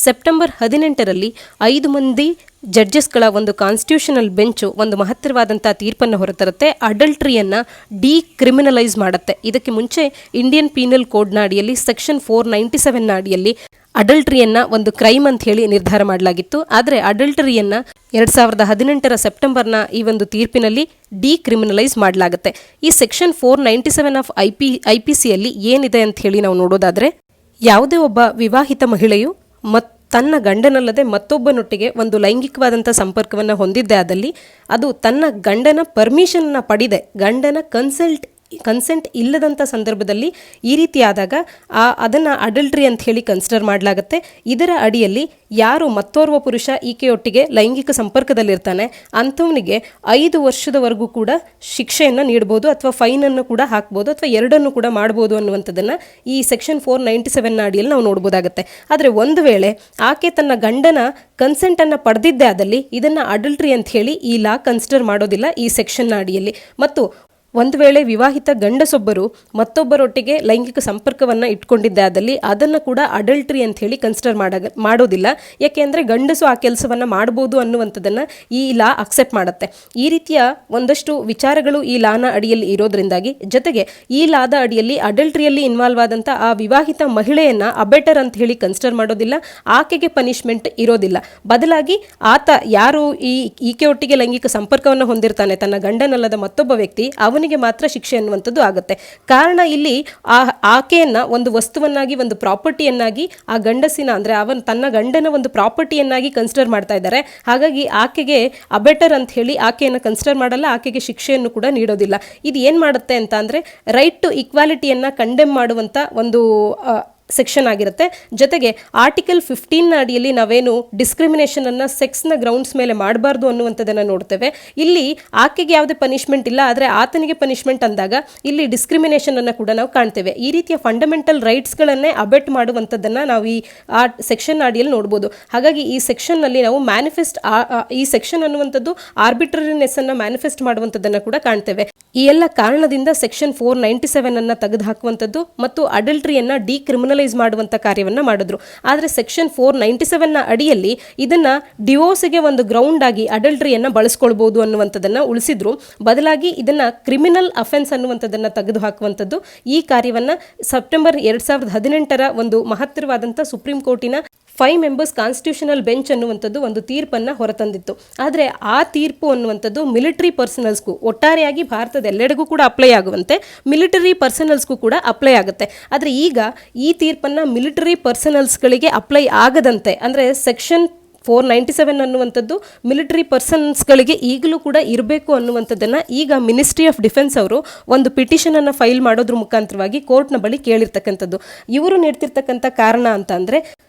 ಸೆಪ್ಟೆಂಬರ್ 18ರಲ್ಲಿ 5 ಮಂದಿ ಜಡ್ಜಸ್ಗಳ ಒಂದು ಕಾನ್ಸ್ಟಿಟ್ಯೂಷನಲ್ ಬೆಂಚು ಒಂದು ಮಹತ್ತರವಾದಂಥ ತೀರ್ಪನ್ನು ಹೊರತರುತ್ತೆ. ಅಡಲ್ಟ್ರಿಯನ್ನು ಡಿಕ್ರಿಮಿನಲೈಸ್ ಮಾಡುತ್ತೆ. ಇದಕ್ಕೆ ಮುಂಚೆ ಇಂಡಿಯನ್ ಪೀನಲ್ ಕೋಡ್ನ ಅಡಿಯಲ್ಲಿ ಸೆಕ್ಷನ್ 497ನ ಅಡಿಯಲ್ಲಿ ಅಡಲ್ಟ್ರಿಯನ್ನು ಒಂದು ಕ್ರೈಮ್ ಅಂತ ಹೇಳಿ ನಿರ್ಧಾರ ಮಾಡಲಾಗಿತ್ತು. ಆದರೆ ಅಡಲ್ಟರಿಯನ್ನು 2018ರ ಸೆಪ್ಟೆಂಬರ್ನ ಈ ಒಂದು ತೀರ್ಪಿನಲ್ಲಿ ಡಿಕ್ರಿಮಿನಲೈಸ್ ಮಾಡಲಾಗುತ್ತೆ. ಈ ಸೆಕ್ಷನ್ 497 ಆಫ್ IPCಯಲ್ಲಿ ಏನಿದೆ ಅಂತ ಹೇಳಿ ನಾವು ನೋಡೋದಾದರೆ, ಯಾವುದೇ ಒಬ್ಬ ವಿವಾಹಿತ ಮಹಿಳೆಯು ತನ್ನ ಗಂಡನಲ್ಲದೆ ಮತ್ತೊಬ್ಬನೊಟ್ಟಿಗೆ ಒಂದು ಲೈಂಗಿಕವಾದಂಥ ಸಂಪರ್ಕವನ್ನು ಹೊಂದಿದ್ದೇ ಆದಲ್ಲಿ ಅದು ತನ್ನ ಗಂಡನ ಪರ್ಮಿಷನ್ನ ಪಡೆದೆ, ಗಂಡನ ಕನ್ಸೆಂಟ್ ಇಲ್ಲದಂಥ ಸಂದರ್ಭದಲ್ಲಿ ಈ ರೀತಿ ಆದಾಗ ಅದನ್ನು ಅಡಲ್ಟ್ರಿ ಅಂತ ಹೇಳಿ ಕನ್ಸಿಡರ್ ಮಾಡಲಾಗುತ್ತೆ. ಇದರ ಅಡಿಯಲ್ಲಿ ಯಾರು ಮತ್ತೋರ್ವ ಪುರುಷ ಈಕೆಯೊಟ್ಟಿಗೆ ಲೈಂಗಿಕ ಸಂಪರ್ಕದಲ್ಲಿರ್ತಾನೆ ಅಂಥವನಿಗೆ 5 ವರ್ಷದವರೆಗೂ ಕೂಡ ಶಿಕ್ಷೆಯನ್ನು ನೀಡ್ಬೋದು ಅಥವಾ ಫೈನನ್ನು ಕೂಡ ಹಾಕ್ಬೋದು ಅಥವಾ ಎರಡನ್ನು ಕೂಡ ಮಾಡ್ಬೋದು ಅನ್ನುವಂಥದ್ದನ್ನು ಈ ಸೆಕ್ಷನ್ 497ನ ಅಡಿಯಲ್ಲಿ ನಾವು ನೋಡ್ಬೋದಾಗುತ್ತೆ. ಆದರೆ ಒಂದು ವೇಳೆ ಆಕೆ ತನ್ನ ಗಂಡನ ಕನ್ಸೆಂಟನ್ನು ಪಡೆದಿದ್ದೇ ಆದಲ್ಲಿ ಇದನ್ನು ಅಡಲ್ಟ್ರಿ ಅಂತ ಹೇಳಿ ಈ ಲಾ ಕನ್ಸಿಡರ್ ಮಾಡೋದಿಲ್ಲ ಈ ಸೆಕ್ಷನ್ನ ಅಡಿಯಲ್ಲಿ. ಮತ್ತು ಒಂದು ವೇಳೆ ವಿವಾಹಿತ ಗಂಡಸೊಬ್ಬರು ಮತ್ತೊಬ್ಬರೊಟ್ಟಿಗೆ ಲೈಂಗಿಕ ಸಂಪರ್ಕವನ್ನು ಇಟ್ಕೊಂಡಿದ್ದಾದಲ್ಲಿ ಅದನ್ನು ಕೂಡ ಅಡಲ್ಟ್ರಿ ಅಂತ ಹೇಳಿ ಕನ್ಸಿಡರ್ ಮಾಡೋದಿಲ್ಲ. ಯಾಕೆಂದರೆ ಗಂಡಸು ಆ ಕೆಲಸವನ್ನು ಮಾಡ್ಬೋದು ಅನ್ನುವಂಥದ್ದನ್ನು ಈ ಲಾ ಅಕ್ಸೆಪ್ಟ್ ಮಾಡುತ್ತೆ. ಈ ರೀತಿಯ ಒಂದಷ್ಟು ವಿಚಾರಗಳು ಈ ಲಾನ ಅಡಿಯಲ್ಲಿ ಇರೋದ್ರಿಂದಾಗಿ, ಜೊತೆಗೆ ಈ ಲಾದ ಅಡಿಯಲ್ಲಿ ಅಡಲ್ಟ್ರಿಯಲ್ಲಿ ಇನ್ವಾಲ್ವ್ ಆದಂಥ ಆ ವಿವಾಹಿತ ಮಹಿಳೆಯನ್ನು ಅಬೆಟರ್ ಅಂತ ಹೇಳಿ ಕನ್ಸಿಡರ್ ಮಾಡೋದಿಲ್ಲ, ಆಕೆಗೆ ಪನಿಷ್ಮೆಂಟ್ ಇರೋದಿಲ್ಲ. ಬದಲಾಗಿ ಆತ ಯಾರು ಈಕೆ ಒಟ್ಟಿಗೆ ಲೈಂಗಿಕ ಸಂಪರ್ಕವನ್ನು ಹೊಂದಿರ್ತಾನೆ, ತನ್ನ ಗಂಡನಲ್ಲದ ಮತ್ತೊಬ್ಬ ವ್ಯಕ್ತಿ, ಅವನಿಗೆ ಮಾತ್ರ ಶಿಕ್ಷೆ ಅನ್ನುವಂಥದ್ದು ಆಗುತ್ತೆ. ಕಾರಣ ಇಲ್ಲಿ ಆಕೆಯನ್ನ ಒಂದು ವಸ್ತುವನ್ನಾಗಿ, ಒಂದು ಪ್ರಾಪರ್ಟಿಯನ್ನಾಗಿ ಆ ಗಂಡಸಿನ ಅಂದರೆ ತನ್ನ ಗಂಡನ ಒಂದು ಪ್ರಾಪರ್ಟಿಯನ್ನಾಗಿ ಕನ್ಸಿಡರ್ ಮಾಡ್ತಾ ಇದ್ದಾರೆ. ಹಾಗಾಗಿ ಆಕೆಗೆ ಅಬೆಟರ್ ಅಂತ ಹೇಳಿ ಆಕೆಯನ್ನು ಕನ್ಸಿಡರ್ ಮಾಡಲ್ಲ, ಆಕೆಗೆ ಶಿಕ್ಷೆಯನ್ನು ಕೂಡ ನೀಡೋದಿಲ್ಲ. ಇದು ಏನು ಮಾಡುತ್ತೆ ಅಂತ ಅಂದರೆ ರೈಟ್ ಟು ಈಕ್ವಾಲಿಟಿಯನ್ನು ಕಂಡೆಮ್ ಮಾಡುವಂಥ ಒಂದು ಸೆಕ್ಷನ್ ಆಗಿರುತ್ತೆ. ಜೊತೆಗೆ ಆರ್ಟಿಕಲ್ 15ನ ಅಡಿಯಲ್ಲಿ ನಾವೇನು ಡಿಸ್ಕ್ರಿಮಿನೇಷನ್ ಅನ್ನು ಸೆಕ್ಸ್ನ ಗ್ರೌಂಡ್ಸ್ ಮೇಲೆ ಮಾಡಬಾರ್ದು ಅನ್ನುವಂಥದ್ದನ್ನು ನೋಡ್ತೇವೆ. ಇಲ್ಲಿ ಆಕೆಗೆ ಯಾವುದೇ ಪನಿಷ್ಮೆಂಟ್ ಇಲ್ಲ, ಆದರೆ ಆತನಿಗೆ ಪನಿಷ್ಮೆಂಟ್ ಅಂದಾಗ ಇಲ್ಲಿ ಡಿಸ್ಕ್ರಿಮಿನೇಷನ್ ಅನ್ನು ಕೂಡ ನಾವು ಕಾಣ್ತೇವೆ. ಈ ರೀತಿಯ ಫಂಡಮೆಂಟಲ್ ರೈಟ್ಸ್ಗಳನ್ನೇ ಅಬೆಟ್ ಮಾಡುವಂಥದ್ದನ್ನು ನಾವು ಆ ಸೆಕ್ಷನ್ ಅಡಿಯಲ್ಲಿ ನೋಡ್ಬೋದು. ಹಾಗಾಗಿ ಈ ಸೆಕ್ಷನ್ನಲ್ಲಿ ನಾವು ಈ ಸೆಕ್ಷನ್ ಅನ್ನುವಂಥದ್ದು ಆರ್ಬಿಟ್ರರಿನೆಸ್ ಅನ್ನು ಮ್ಯಾನಿಫೆಸ್ಟ್ ಮಾಡುವಂಥದ್ದನ್ನು ಕೂಡ ಕಾಣ್ತೇವೆ. ಈ ಎಲ್ಲ ಕಾರಣದಿಂದ ಸೆಕ್ಷನ್ 497 ಅನ್ನು ತೆಗೆದುಹಾಕುವಂಥದ್ದು ಮತ್ತು ಅಡಲ್ಟ್ರಿಯನ್ನು ಡಿಕ್ರಿಮಿನಲೈಸ್ ಮಾಡುವಂಥ ಕಾರ್ಯವನ್ನು ಮಾಡಿದ್ರು. ಆದರೆ ಸೆಕ್ಷನ್ 497ನ ಅಡಿಯಲ್ಲಿ ಇದನ್ನು ಡಿವೋರ್ಸ್ಗೆ ಒಂದು ಗ್ರೌಂಡ್ ಆಗಿ ಅಡಲ್ಟ್ರಿಯನ್ನು ಬಳಸ್ಕೊಳ್ಬೋದು ಅನ್ನುವಂಥದ್ದನ್ನು ಉಳಿಸಿದ್ರು. ಬದಲಾಗಿ ಇದನ್ನು ಕ್ರಿಮಿನಲ್ ಅಫೆನ್ಸ್ ಅನ್ನುವಂಥದ್ದನ್ನು ತೆಗೆದುಹಾಕುವಂಥದ್ದು ಈ ಕಾರ್ಯವನ್ನು ಸೆಪ್ಟೆಂಬರ್ 2018ರ ಒಂದು ಮಹತ್ತರವಾದಂಥ ಸುಪ್ರೀಂ ಕೋರ್ಟಿನ 5 ಮೆಂಬರ್ಸ್ ಕಾನ್ಸ್ಟಿಟ್ಯೂಷನಲ್ ಬೆಂಚ್ ಅನ್ನುವಂಥದ್ದು ಒಂದು ತೀರ್ಪನ್ನು ಹೊರತಂದಿತ್ತು. ಆದರೆ ಆ ತೀರ್ಪು ಅನ್ನುವಂಥದ್ದು ಮಿಲಿಟರಿ ಪರ್ಸನಲ್ಸ್ಗೂ, ಒಟ್ಟಾರೆಯಾಗಿ ಭಾರತದ ಎಲ್ಲೆಡೆಗೂ ಕೂಡ ಅಪ್ಲೈ ಆಗುವಂತೆ ಮಿಲಿಟರಿ ಪರ್ಸನಲ್ಸ್ಗೂ ಕೂಡ ಅಪ್ಲೈ ಆಗುತ್ತೆ. ಆದರೆ ಈಗ ಈ ತೀರ್ಪನ್ನು ಮಿಲಿಟರಿ ಪರ್ಸನಲ್ಸ್ಗಳಿಗೆ ಅಪ್ಲೈ ಆಗದಂತೆ, ಅಂದರೆ ಸೆಕ್ಷನ್ 497 ಅನ್ನುವಂಥದ್ದು ಮಿಲಿಟರಿ ಪರ್ಸನ್ಸ್ಗಳಿಗೆ ಈಗಲೂ ಕೂಡ ಇರಬೇಕು ಅನ್ನುವಂಥದ್ದನ್ನು ಈಗ ಮಿನಿಸ್ಟ್ರಿ ಆಫ್ ಡಿಫೆನ್ಸ್ ಅವರು ಒಂದು ಪಿಟಿಷನನ್ನು ಫೈಲ್ ಮಾಡೋದ್ರ ಮುಖಾಂತರವಾಗಿ ಕೋರ್ಟ್ನ ಬಳಿ ಕೇಳಿರ್ತಕ್ಕಂಥದ್ದು. ಇವರು ನೀಡ್ತಿರ್ತಕ್ಕಂಥ ಕಾರಣ ಅಂತ ಅಂದರೆ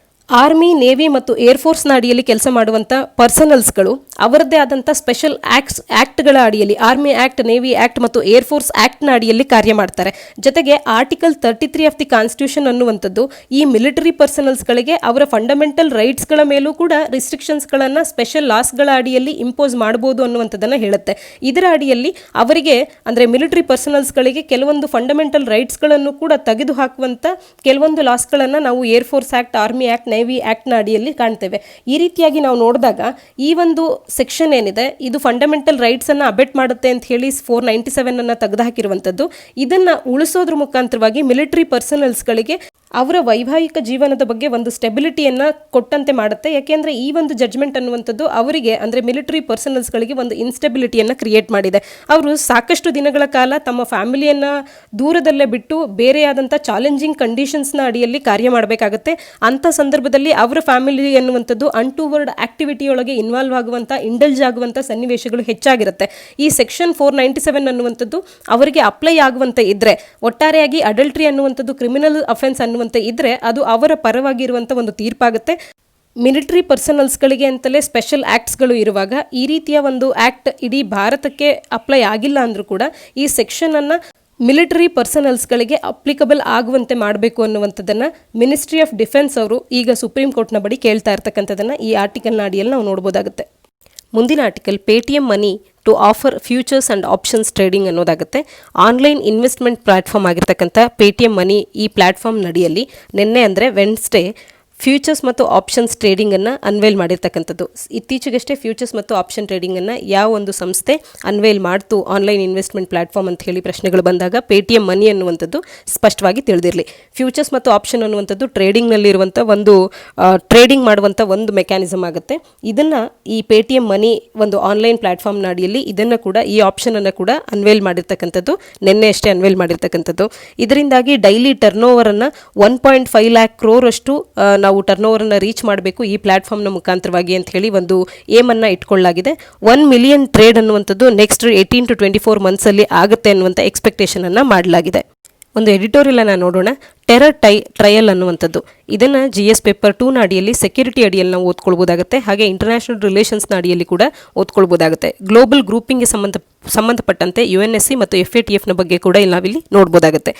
ಆರ್ಮಿ, ನೇವಿ ಮತ್ತು ಏರ್ಫೋರ್ಸ್ನ ಅಡಿಯಲ್ಲಿ ಕೆಲಸ ಮಾಡುವಂಥ ಪರ್ಸನಲ್ಸ್ಗಳು ಅವರದ್ದೇ ಆದಂಥ ಸ್ಪೆಷಲ್ ಆ್ಯಕ್ಟ್ಗಳ ಅಡಿಯಲ್ಲಿ, ಆರ್ಮಿ ಆ್ಯಕ್ಟ್, ನೇವಿ ಆ್ಯಕ್ಟ್ ಮತ್ತು ಏರ್ಫೋರ್ಸ್ ಆ್ಯಕ್ಟ್ನ ಅಡಿಯಲ್ಲಿ ಕಾರ್ಯ ಮಾಡ್ತಾರೆ. ಜೊತೆಗೆ ಆರ್ಟಿಕಲ್ 33 ಆಫ್ ದಿ ಕಾನ್ಸ್ಟಿಟ್ಯೂಷನ್ ಅನ್ನುವಂಥದ್ದು ಈ ಮಿಲಿಟರಿ ಪರ್ಸನಲ್ಸ್ಗಳಿಗೆ ಅವರ ಫಂಡಮೆಂಟಲ್ ರೈಟ್ಸ್ಗಳ ಮೇಲೂ ಕೂಡ ರಿಸ್ಟ್ರಿಕ್ಷನ್ಸ್ಗಳನ್ನು ಸ್ಪೆಷಲ್ ಲಾಸ್ಗಳ ಅಡಿಯಲ್ಲಿ ಇಂಪೋಸ್ ಮಾಡ್ಬೋದು ಅನ್ನುವಂಥದ್ದನ್ನು ಹೇಳುತ್ತೆ. ಇದರ ಅಡಿಯಲ್ಲಿ ಅವರಿಗೆ, ಅಂದರೆ ಮಿಲಿಟರಿ ಪರ್ಸನಲ್ಸ್ಗಳಿಗೆ ಕೆಲವೊಂದು ಫಂಡಮೆಂಟಲ್ ರೈಟ್ಸ್ಗಳನ್ನು ಕೂಡ ತೆಗೆದುಹಾಕುವಂಥ ಕೆಲವೊಂದು ಲಾಸ್ಗಳನ್ನು ನಾವು air force act, army act, navy ಆ್ಯಕ್ಟ್ನ ಅಡಿಯಲ್ಲಿ ಕಾಣ್ತೇವೆ. ಈ ರೀತಿಯಾಗಿ ನಾವು ನೋಡಿದಾಗ ಈ ಒಂದು ಸೆಕ್ಷನ್ ಏನಿದೆ ಇದು ಫಂಡಮೆಂಟಲ್ ರೈಟ್ಸನ್ನು ಅಬೆಟ್ ಮಾಡುತ್ತೆ ಅಂತ ಹೇಳಿ 497 ಅನ್ನು ತೆಗೆದುಹಾಕಿರುವಂಥದ್ದು. ಇದನ್ನು ಉಳಿಸೋದ್ರ ಮುಖಾಂತರವಾಗಿ ಮಿಲಿಟರಿ ಪರ್ಸನಲ್ಸ್ಗಳಿಗೆ ಅವರ ವೈವಾಹಿಕ ಜೀವನದ ಬಗ್ಗೆ ಒಂದು ಸ್ಟೆಬಿಲಿಟಿಯನ್ನು ಕೊಟ್ಟಂತೆ ಮಾಡುತ್ತೆ. ಯಾಕೆಂದರೆ ಈ ಒಂದು ಜಡ್ಜ್ಮೆಂಟ್ ಅನ್ನುವಂಥದ್ದು ಅವರಿಗೆ, ಅಂದರೆ ಮಿಲಿಟರಿ ಪರ್ಸನಲ್ಸ್ಗಳಿಗೆ ಒಂದು ಇನ್ಸ್ಟೆಬಿಲಿಟಿಯನ್ನು ಕ್ರಿಯೇಟ್ ಮಾಡಿದೆ. ಅವರು ಸಾಕಷ್ಟು ದಿನಗಳ ಕಾಲ ತಮ್ಮ ಫ್ಯಾಮಿಲಿಯನ್ನು ದೂರದಲ್ಲೇ ಬಿಟ್ಟು ಬೇರೆಯಾದಂಥ ಚಾಲೆಂಜಿಂಗ್ ಕಂಡೀಷನ್ಸ್ನ ಅಡಿಯಲ್ಲಿ ಕಾರ್ಯ ಮಾಡಬೇಕಾಗತ್ತೆ. ಅಂಥ ಸಂದರ್ಭದಲ್ಲಿ ಅವರ ಫ್ಯಾಮಿಲಿ ಅನ್ನುವಂಥದ್ದು ಅನ್ಟುವರ್ಡ್ ಆಕ್ಟಿವಿಟಿಯೊಳಗೆ ಇನ್ವಾಲ್ವ್ ಆಗುವಂಥ, ಇಂಡಲ್ಜ್ ಆಗುವಂಥ ಸನ್ನಿವೇಶಗಳು ಹೆಚ್ಚಾಗಿರುತ್ತೆ. ಈ ಸೆಕ್ಷನ್ 497 ಅನ್ನುವಂಥದ್ದು ಅವರಿಗೆ ಅಪ್ಲೈ ಆಗುವಂತೆ ಇದ್ದರೆ, ಒಟ್ಟಾರೆಯಾಗಿ ಅಡಲ್ಟ್ರಿ ಅನ್ನುವಂಥದ್ದು ಕ್ರಿಮಿನಲ್ ಅಫೆನ್ಸ್ ಅನ್ನುವಂಥ ಇದ್ರೆ ಅದು ಅವರ ಪರವಾಗಿರುವಂಥ ಒಂದು ತೀರ್ಪಾಗುತ್ತೆ. ಮಿಲಿಟರಿ ಪರ್ಸನಲ್ಸ್ಗಳಿಗೆ ಅಂತಲೇ ಸ್ಪೆಷಲ್ ಆ್ಯಕ್ಟ್ಸ್ಗಳು ಇರುವಾಗ ಈ ರೀತಿಯ ಒಂದು ಆ್ಯಕ್ಟ್ ಇಡೀ ಭಾರತಕ್ಕೆ ಅಪ್ಲೈ ಆಗಿಲ್ಲ ಅಂದರೂ ಕೂಡ ಈ ಸೆಕ್ಷನನ್ನು ಮಿಲಿಟರಿ ಪರ್ಸನಲ್ಸ್ಗಳಿಗೆ ಅಪ್ಲಿಕಬಲ್ ಆಗುವಂತೆ ಮಾಡಬೇಕು ಅನ್ನುವಂಥದ್ದನ್ನು ಮಿನಿಸ್ಟ್ರಿ ಆಫ್ ಡಿಫೆನ್ಸ್ ಅವರು ಈಗ ಸುಪ್ರೀಂ ಕೋರ್ಟ್ನ ಬಳಿ ಕೇಳ್ತಾ ಇರ್ತಕ್ಕಂಥದ್ದನ್ನು ಈ ಆರ್ಟಿಕಲ್ನ ಅಡಿಯಲ್ಲಿ ನಾವು ನೋಡ್ಬೋದಾಗುತ್ತೆ. ಮುಂದಿನ article Paytm money to offer futures and options trading ಅನ್ನೋದಾಗುತ್ತೆ. ಆನ್ಲೈನ್ ಇನ್ವೆಸ್ಟ್ಮೆಂಟ್ ಪ್ಲ್ಯಾಟ್ಫಾರ್ಮ್ ಆಗಿರ್ತಕ್ಕಂಥ ಪೇಟಿಎಂ ಮನಿ ಈ ಪ್ಲ್ಯಾಟ್ಫಾರ್ಮ್ ನಡಿಯಲ್ಲಿ ನಿನ್ನೆ ಅಂದರೆ ವೆನ್ಸ್ಡೇ ಫ್ಯೂಚರ್ಸ್ ಮತ್ತು ಆಪ್ಷನ್ಸ್ ಟ್ರೇಡಿಂಗನ್ನು ಅನ್ವೇಲ್ ಮಾಡಿರ್ತಕ್ಕಂಥದ್ದು. ಇತ್ತೀಚೆಗಷ್ಟೇ ಫ್ಯೂಚರ್ಸ್ ಮತ್ತು ಆಪ್ಷನ್ ಟ್ರೇಡಿಂಗನ್ನು ಯಾವ ಒಂದು ಸಂಸ್ಥೆ ಅನ್ವೇಲ್ ಮಾಡ್ತು ಆನ್ಲೈನ್ ಇನ್ವೆಸ್ಟ್ಮೆಂಟ್ ಪ್ಲ್ಯಾಟ್ಫಾರ್ಮ್ ಅಂತ ಹೇಳಿ ಪ್ರಶ್ನೆಗಳು ಬಂದಾಗ ಪೇಟಿಎಂ ಮನಿ ಅನ್ನುವಂಥದ್ದು ಸ್ಪಷ್ಟವಾಗಿ ತಿಳಿದಿರಲಿ. ಫ್ಯೂಚರ್ಸ್ ಮತ್ತು ಆಪ್ಷನ್ ಅನ್ನುವಂಥದ್ದು ಟ್ರೇಡಿಂಗ್ನಲ್ಲಿರುವಂಥ ಒಂದು ಟ್ರೇಡಿಂಗ್ ಮಾಡುವಂಥ ಒಂದು ಮೆಕ್ಯಾನಿಸಮ್ ಆಗುತ್ತೆ. ಇದನ್ನು ಈ ಪೇಟಿಎಂ ಮನಿ ಒಂದು ಆನ್ಲೈನ್ ಪ್ಲ್ಯಾಟ್ಫಾರ್ಮ್ನ ಅಡಿಯಲ್ಲಿ ಇದನ್ನು ಕೂಡ, ಈ ಆಪ್ಷನನ್ನು ಕೂಡ ಅನ್ವೇಲ್ ಮಾಡಿರ್ತಕ್ಕಂಥದ್ದು, ನಿನ್ನೆ ಅಷ್ಟೇ ಅನ್ವೇಲ್ ಮಾಡಿರ್ತಕ್ಕಂಥದ್ದು. ಇದರಿಂದಾಗಿ ಡೈಲಿ ಟರ್ನ್ ಓವರನ್ನು 1.5 lakh crore ಅಷ್ಟು ನಾವು ಟರ್ನ್ ಓವರನ್ನು ರೀಚ್ ಮಾಡಬೇಕು ಈ ಪ್ಲ್ಯಾಟ್ಫಾರ್ಮ್ನ ಮುಖಾಂತರವಾಗಿ ಅಂತ ಹೇಳಿ ಒಂದು ಏಮನ್ನು ಇಟ್ಕೊಳ್ಳಲಾಗಿದೆ. 1 million ಟ್ರೇಡ್ ಅನ್ನುವಂಥದ್ದು ನೆಕ್ಸ್ಟ್ 18 to 24 ಮಂತ್ಸಲ್ಲಿ ಆಗುತ್ತೆ ಅನ್ನುವಂಥ ಎಕ್ಸ್ಪೆಕ್ಟೇಷನನ್ನು ಮಾಡಲಾಗಿದೆ. ಒಂದು ಎಡಿಟೋರಿಯಲನ್ನು ನೋಡೋಣ. ಟೆರರ್ ಟ್ರಯಲ್ ಅನ್ನುವಂಥದ್ದು ಇದನ್ನು GS ಪೇಪರ್ 2ನ ಅಡಿಯಲ್ಲಿ ಸೆಕ್ಯೂರಿಟಿ ಅಡಿಯಲ್ಲಿ ನಾವು ಓದ್ಕೊಳ್ಬೋದಾಗುತ್ತೆ. ಹಾಗೆ ಇಂಟರ್ನ್ಯಾಷನಲ್ ರಿಲೇಷನ್ಸ್ನ ಅಡಿಯಲ್ಲಿ ಕೂಡ ಓದ್ಕೊಳ್ಬೋದಾಗುತ್ತೆ. ಗ್ಲೋಬಲ್ ಗ್ರೂಪಿಂಗ್ಗೆ ಸಂಬಂಧಪಟ್ಟಂತೆ UNSC ಮತ್ತು FATFನ ಬಗ್ಗೆ ಕೂಡ ನಾವಿಲ್ಲಿ ನೋಡ್ಬೋದಾಗುತ್ತೆ.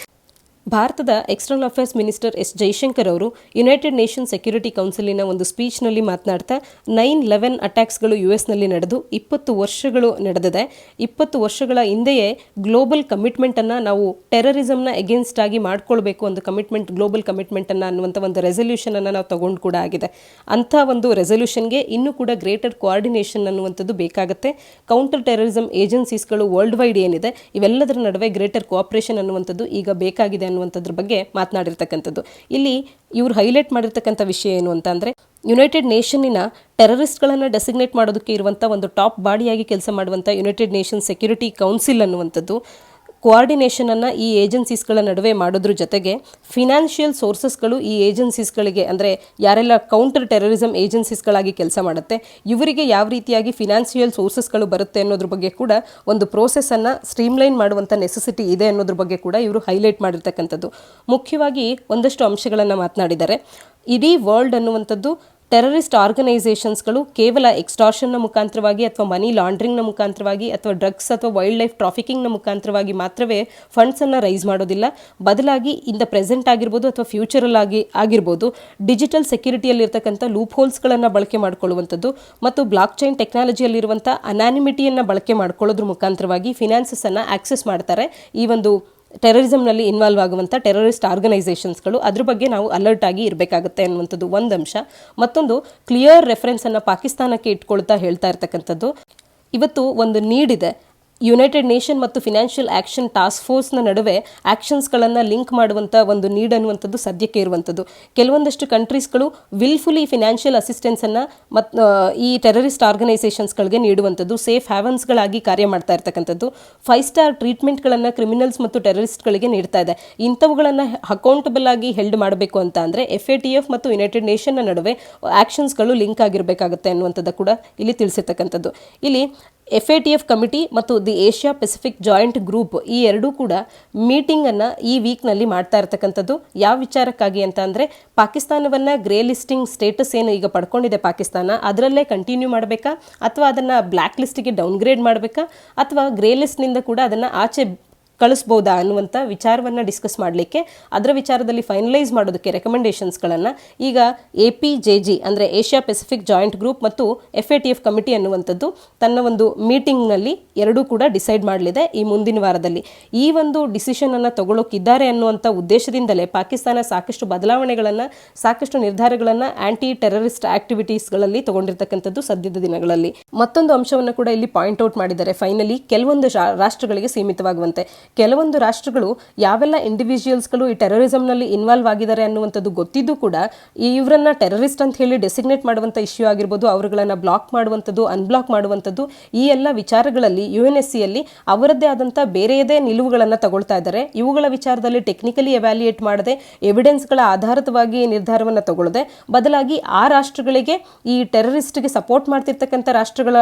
ಭಾರತದ external affairs minister S Jaishankar ಅವರು ಯುನೈಟೆಡ್ ನೇಷನ್ ಸೆಕ್ಯೂರಿಟಿ ಕೌನ್ಸಿಲಿನ ಒಂದು ಸ್ಪೀಚ್ನಲ್ಲಿ ಮಾತನಾಡ್ತಾ 9/11 ಅಟ್ಯಾಕ್ಸ್ಗಳು ಯುಎಸ್ನಲ್ಲಿ ನಡೆದು 20 ವರ್ಷಗಳು ನಡೆದಿದೆ. 20 ವರ್ಷಗಳ ಹಿಂದೆಯೇ ಗ್ಲೋಬಲ್ ಕಮಿಟ್ಮೆಂಟನ್ನು ನಾವು ಟೆರರಿಸಮ್ನ ಎಗೇನ್ಸ್ಟ್ ಆಗಿ ಮಾಡ್ಕೊಳ್ಬೇಕು, ಒಂದು ಕಮಿಟ್ಮೆಂಟ್, ಗ್ಲೋಬಲ್ ಕಮಿಟ್ಮೆಂಟನ್ನು ಅನ್ನುವಂಥ ಒಂದು ರೆಸಲ್ಯೂಷನನ್ನು ನಾವು ತಗೊಂಡು ಕೂಡ ಆಗಿದೆ. ಅಂಥ ಒಂದು ರೆಸಲ್ಯೂಷನ್ಗೆ ಇನ್ನೂ ಕೂಡ ಗ್ರೇಟರ್ ಕೋಆರ್ಡಿನೇಷನ್ ಅನ್ನುವಂಥದ್ದು ಬೇಕಾಗುತ್ತೆ. ಕೌಂಟರ್ ಟೆರರಿಸಮ್ ಏಜೆನ್ಸೀಸ್ಗಳು ವರ್ಲ್ಡ್ ವೈಡ್ ಏನಿದೆ ಇವೆಲ್ಲದರ ನಡುವೆ ಗ್ರೇಟರ್ ಕೋಆಪರೇಷನ್ ಅನ್ನುವಂಥದ್ದು ಈಗ ಬೇಕಾಗಿದೆ ಅನ್ನುವಂಥದ್ರ ಬಗ್ಗೆ ಮಾತನಾಡಿರ್ತಕ್ಕಂಥದ್ದು. ಇಲ್ಲಿ ಇವರು ಹೈಲೈಟ್ ಮಾಡಿರ್ತಕ್ಕಂಥ ವಿಷಯ ಏನು ಅಂತ ಅಂದರೆ, ಯುನೈಟೆಡ್ ನೇಷನ್ನಿನ ಟೆರರಿಸ್ಟ್ಗಳನ್ನು ಡೆಸಿಗ್ನೇಟ್ ಮಾಡೋದಕ್ಕೆ ಇರುವಂಥ ಒಂದು ಟಾಪ್ ಬಾಡಿಯಾಗಿ ಕೆಲಸ ಮಾಡುವಂಥ ಯುನೈಟೆಡ್ ನೇಷನ್ ಸೆಕ್ಯೂರಿಟಿ ಕೌನ್ಸಿಲ್ ಅನ್ನುವಂಥದ್ದು ಕೋಆರ್ಡಿನೇಷನನ್ನು ಈ ಏಜೆನ್ಸೀಸ್ಗಳ ನಡುವೆ ಮಾಡೋದ್ರ ಜೊತೆಗೆ ಫಿನಾನ್ಷಿಯಲ್ ಸೋರ್ಸಸ್ಗಳು ಈ ಏಜೆನ್ಸೀಸ್ಗಳಿಗೆ, ಅಂದರೆ ಯಾರೆಲ್ಲ ಕೌಂಟರ್ ಟೆರರಿಸಮ್ ಏಜೆನ್ಸೀಸ್ಗಳಾಗಿ ಕೆಲಸ ಮಾಡುತ್ತೆ ಇವರಿಗೆ ಯಾವ ರೀತಿಯಾಗಿ ಫಿನಾನ್ಷಿಯಲ್ ಸೋರ್ಸಸ್ಗಳು ಬರುತ್ತೆ ಅನ್ನೋದ್ರ ಬಗ್ಗೆ ಕೂಡ ಒಂದು ಪ್ರೋಸೆಸ್ಸನ್ನು ಸ್ಟ್ರೀಮ್ಲೈನ್ ಮಾಡುವಂಥ ನೆಸೆಸಿಟಿ ಇದೆ ಅನ್ನೋದ್ರ ಬಗ್ಗೆ ಕೂಡ ಇವರು ಹೈಲೈಟ್ ಮಾಡಿರ್ತಕ್ಕಂಥದ್ದು. ಮುಖ್ಯವಾಗಿ ಒಂದಷ್ಟು ಅಂಶಗಳನ್ನು ಮಾತನಾಡಿದ್ದಾರೆ. ಇಡೀ ವರ್ಲ್ಡ್ ಅನ್ನುವಂಥದ್ದು ಟೆರರಿಸ್ಟ್ ಆರ್ಗನೈಸೇಷನ್ಸ್ಗಳು ಕೇವಲ ಎಕ್ಸ್ಟಾರ್ಷನ್ನ ಮುಖಾಂತರವಾಗಿ ಅಥವಾ ಮನಿ ಲಾಂಡ್ರಿಂಗ್ನ ಮುಖಾಂತರವಾಗಿ ಅಥವಾ ಡ್ರಗ್ಸ್ ಅಥವಾ ವೈಲ್ಡ್ ಲೈಫ್ ಟ್ರಾಫಿಕಿಂಗ್ನ ಮುಖಾಂತರವಾಗಿ ಮಾತ್ರವೇ ಫಂಡ್ಸನ್ನು ರೈಸ್ ಮಾಡೋದಿಲ್ಲ. ಬದಲಾಗಿ ಇನ್ ದ ಪ್ರೆಸೆಂಟ್ ಆಗಿರ್ಬೋದು ಅಥವಾ ಫ್ಯೂಚರಲ್ಲಿ ಆಗಿರ್ಬೋದು ಡಿಜಿಟಲ್ ಸೆಕ್ಯೂರಿಟಿಯಲ್ಲಿರ್ತಕ್ಕಂಥ ಲೂಪ್ ಹೋಲ್ಸ್ಗಳನ್ನು ಬಳಕೆ ಮಾಡಿಕೊಳ್ಳುವಂಥದ್ದು ಮತ್ತು ಬ್ಲಾಕ್ ಚೈನ್ ಟೆಕ್ನಾಲಜಿಯಲ್ಲಿರುವಂಥ ಅನಾನಿಮಿಟಿಯನ್ನು ಬಳಕೆ ಮಾಡ್ಕೊಳ್ಳೋದ್ರ ಮುಖಾಂತರವಾಗಿ ಫಿನಾನ್ಸಸ್ಸನ್ನು ಆಕ್ಸೆಸ್ ಮಾಡ್ತಾರೆ ಈ ಒಂದು ಟೆರರಿಸಮ್ನಲ್ಲಿ ಇನ್ವಾಲ್ವ್ ಆಗುವಂಥ ಟೆರರಿಸ್ಟ್ ಆರ್ಗನೈಸೇಷನ್ಸ್ಗಳು. ಅದ್ರ ಬಗ್ಗೆ ನಾವು ಅಲರ್ಟ್ ಆಗಿ ಇರಬೇಕಾಗುತ್ತೆ ಅನ್ನುವಂಥದ್ದು ಒಂದು ಅಂಶ. ಮತ್ತೊಂದು ಕ್ಲಿಯರ್ ರೆಫರೆನ್ಸನ್ನು ಪಾಕಿಸ್ತಾನಕ್ಕೆ ಇಟ್ಕೊಳ್ತಾ ಹೇಳ್ತಾ ಇರ್ತಕ್ಕಂಥದ್ದು, ಇವತ್ತು ಒಂದು ನೀಡಿದೆ ಯುನೈಟೆಡ್ ನೇಷನ್ ಮತ್ತು ಫಿನಾನ್ಷಿಯಲ್ ಆ್ಯಕ್ಷನ್ ಟಾಸ್ಕ್ ಫೋರ್ಸ್ನ ನಡುವೆ ಆ್ಯಕ್ಷನ್ಸ್ಗಳನ್ನು ಲಿಂಕ್ ಮಾಡುವಂಥ ಒಂದು ನೀಡ್ ಅನ್ನುವಂಥದ್ದು ಸದ್ಯಕ್ಕೆ ಇರುವಂಥದ್ದು. ಕೆಲವೊಂದಷ್ಟು ಕಂಟ್ರೀಸ್ಗಳು ವಿಲ್ಫುಲಿ ಫಿನಾನ್ಷಿಯಲ್ ಅಸಿಸ್ಟೆನ್ಸನ್ನು ಈ ಟೆರರಿಸ್ಟ್ ಆರ್ಗನೈಸೇಷನ್ಸ್ಗಳಿಗೆ ನೀಡುವಂಥದ್ದು, ಸೇಫ್ ಹ್ಯಾವನ್ಸ್ಗಳಾಗಿ ಕಾರ್ಯ ಮಾಡ್ತಾ ಇರ್ತಕ್ಕಂಥದ್ದು. 5 ಸ್ಟಾರ್ ಟ್ರೀಟ್ಮೆಂಟ್ಗಳನ್ನು ಕ್ರಿಮಿನಲ್ಸ್ ಮತ್ತು ಟೆರರಿಸ್ಟ್ಗಳಿಗೆ ನೀಡ್ತಾ ಇದೆ. ಇಂಥವುಗಳನ್ನು ಅಕೌಂಟಬಲ್ ಆಗಿ ಹೆಲ್ಡ್ ಮಾಡಬೇಕು ಅಂತ ಅಂದರೆ FATF ಮತ್ತು ಯುನೈಟೆಡ್ ನೇಷನ್ನ ನಡುವೆ ಆ್ಯಕ್ಷನ್ಸ್ಗಳು ಲಿಂಕ್ ಆಗಿರಬೇಕಾಗುತ್ತೆ ಅನ್ನುವಂಥದ್ದು ಕೂಡ ಇಲ್ಲಿ ತಿಳಿಸಿರ್ತಕ್ಕಂಥದ್ದು. ಇಲ್ಲಿ FATF ಕಮಿಟಿ ಮತ್ತು the Asia Pacific joint group ಈ ಎರಡೂ ಕೂಡ ಮೀಟಿಂಗನ್ನು ಈ ವೀಕ್ನಲ್ಲಿ ಮಾಡ್ತಾ ಇರ್ತಕ್ಕಂಥದ್ದು. ಯಾವ ವಿಚಾರಕ್ಕಾಗಿ ಅಂತ ಅಂದರೆ, ಪಾಕಿಸ್ತಾನವನ್ನು ಗ್ರೇ ಲಿಸ್ಟಿಂಗ್ ಸ್ಟೇಟಸ್ ಏನು ಈಗ ಪಡ್ಕೊಂಡಿದೆ ಪಾಕಿಸ್ತಾನ, ಅದರಲ್ಲೇ ಕಂಟಿನ್ಯೂ ಮಾಡಬೇಕಾ ಅಥವಾ ಅದನ್ನು ಬ್ಲ್ಯಾಕ್ ಲಿಸ್ಟಿಗೆ ಡೌನ್ಗ್ರೇಡ್ ಮಾಡಬೇಕಾ ಅಥವಾ ಗ್ರೇ ಲಿಸ್ಟ್ನಿಂದ ಕೂಡ ಅದನ್ನು ಆಚೆ ಕಳಿಸ್ಬೋದಾ ಅನ್ನುವಂಥ ವಿಚಾರವನ್ನು ಡಿಸ್ಕಸ್ ಮಾಡಲಿಕ್ಕೆ, ಅದರ ವಿಚಾರದಲ್ಲಿ ಫೈನಲೈಸ್ ಮಾಡೋದಕ್ಕೆ ರೆಕಮೆಂಡೇಷನ್ಸ್ಗಳನ್ನು ಈಗ APJG ಅಂದರೆ ಏಷ್ಯಾ ಪೆಸಿಫಿಕ್ ಜಾಯಿಂಟ್ ಗ್ರೂಪ್ ಮತ್ತು FATF ಕಮಿಟಿ ಅನ್ನುವಂಥದ್ದು ತನ್ನ ಒಂದು ಮೀಟಿಂಗ್ನಲ್ಲಿ ಎರಡೂ ಕೂಡ ಡಿಸೈಡ್ ಮಾಡಲಿದೆ ಈ ಮುಂದಿನ ವಾರದಲ್ಲಿ. ಈ ಒಂದು ಡಿಸಿಷನನ್ನು ತಗೊಳ್ಳೋಕ್ಕಿದ್ದಾರೆ ಅನ್ನುವಂಥ ಉದ್ದೇಶದಿಂದಲೇ ಪಾಕಿಸ್ತಾನ ಸಾಕಷ್ಟು ಬದಲಾವಣೆಗಳನ್ನು, ಸಾಕಷ್ಟು ನಿರ್ಧಾರಗಳನ್ನು ಆ್ಯಂಟಿ ಟೆರರಿಸ್ಟ್ ಆಕ್ಟಿವಿಟೀಸ್ಗಳಲ್ಲಿ ತಗೊಂಡಿರ್ತಕ್ಕಂಥದ್ದು ಸದ್ಯದ ದಿನಗಳಲ್ಲಿ. ಮತ್ತೊಂದು ಅಂಶವನ್ನು ಕೂಡ ಇಲ್ಲಿ ಪಾಯಿಂಟ್ ಔಟ್ ಮಾಡಿದ್ದಾರೆ. ಫೈನಲಿ ಕೆಲವೊಂದು ರಾಷ್ಟ್ರಗಳಿಗೆ ಸೀಮಿತವಾಗುವಂತೆ, ಕೆಲವೊಂದು ರಾಷ್ಟ್ರಗಳು ಯಾವೆಲ್ಲ ಇಂಡಿವಿಜುವಲ್ಸ್ಗಳು ಈ ಟೆರರಿಸಮ್ನಲ್ಲಿ ಇನ್ವಾಲ್ವ್ ಆಗಿದ್ದಾರೆ ಅನ್ನುವಂಥದ್ದು ಗೊತ್ತಿದ್ದು ಕೂಡ ಇವರನ್ನ ಟೆರರಿಸ್ಟ್ ಅಂತ ಹೇಳಿ ಡೆಸಿಗ್ನೇಟ್ ಮಾಡುವಂಥ ಇಶ್ಯೂ ಆಗಿರ್ಬೋದು, ಅವರುಗಳನ್ನು ಬ್ಲಾಕ್ ಮಾಡುವಂಥದ್ದು, ಅನ್ಬ್ಲಾಕ್ ಮಾಡುವಂಥದ್ದು, ಈ ಎಲ್ಲ ವಿಚಾರಗಳಲ್ಲಿ UNSCಯಲ್ಲಿ ಅವರದ್ದೇ ಆದಂಥ ಬೇರೆಯದೇ ನಿಲುವುಗಳನ್ನು ತಗೊಳ್ತಾ ಇದ್ದಾರೆ. ಇವುಗಳ ವಿಚಾರದಲ್ಲಿ ಟೆಕ್ನಿಕಲಿ ಎವ್ಯಾಲ್ಯೂಯೇಟ್ ಮಾಡದೆ, ಎವಿಡೆನ್ಸ್ಗಳ ಆಧಾರಿತವಾಗಿ ನಿರ್ಧಾರವನ್ನು ತಗೊಳ್ಳದೆ, ಬದಲಾಗಿ ಆ ರಾಷ್ಟ್ರಗಳಿಗೆ ಈ ಟೆರರಿಸ್ಟ್ಗೆ ಸಪೋರ್ಟ್ ಮಾಡ್ತಿರ್ತಕ್ಕಂಥ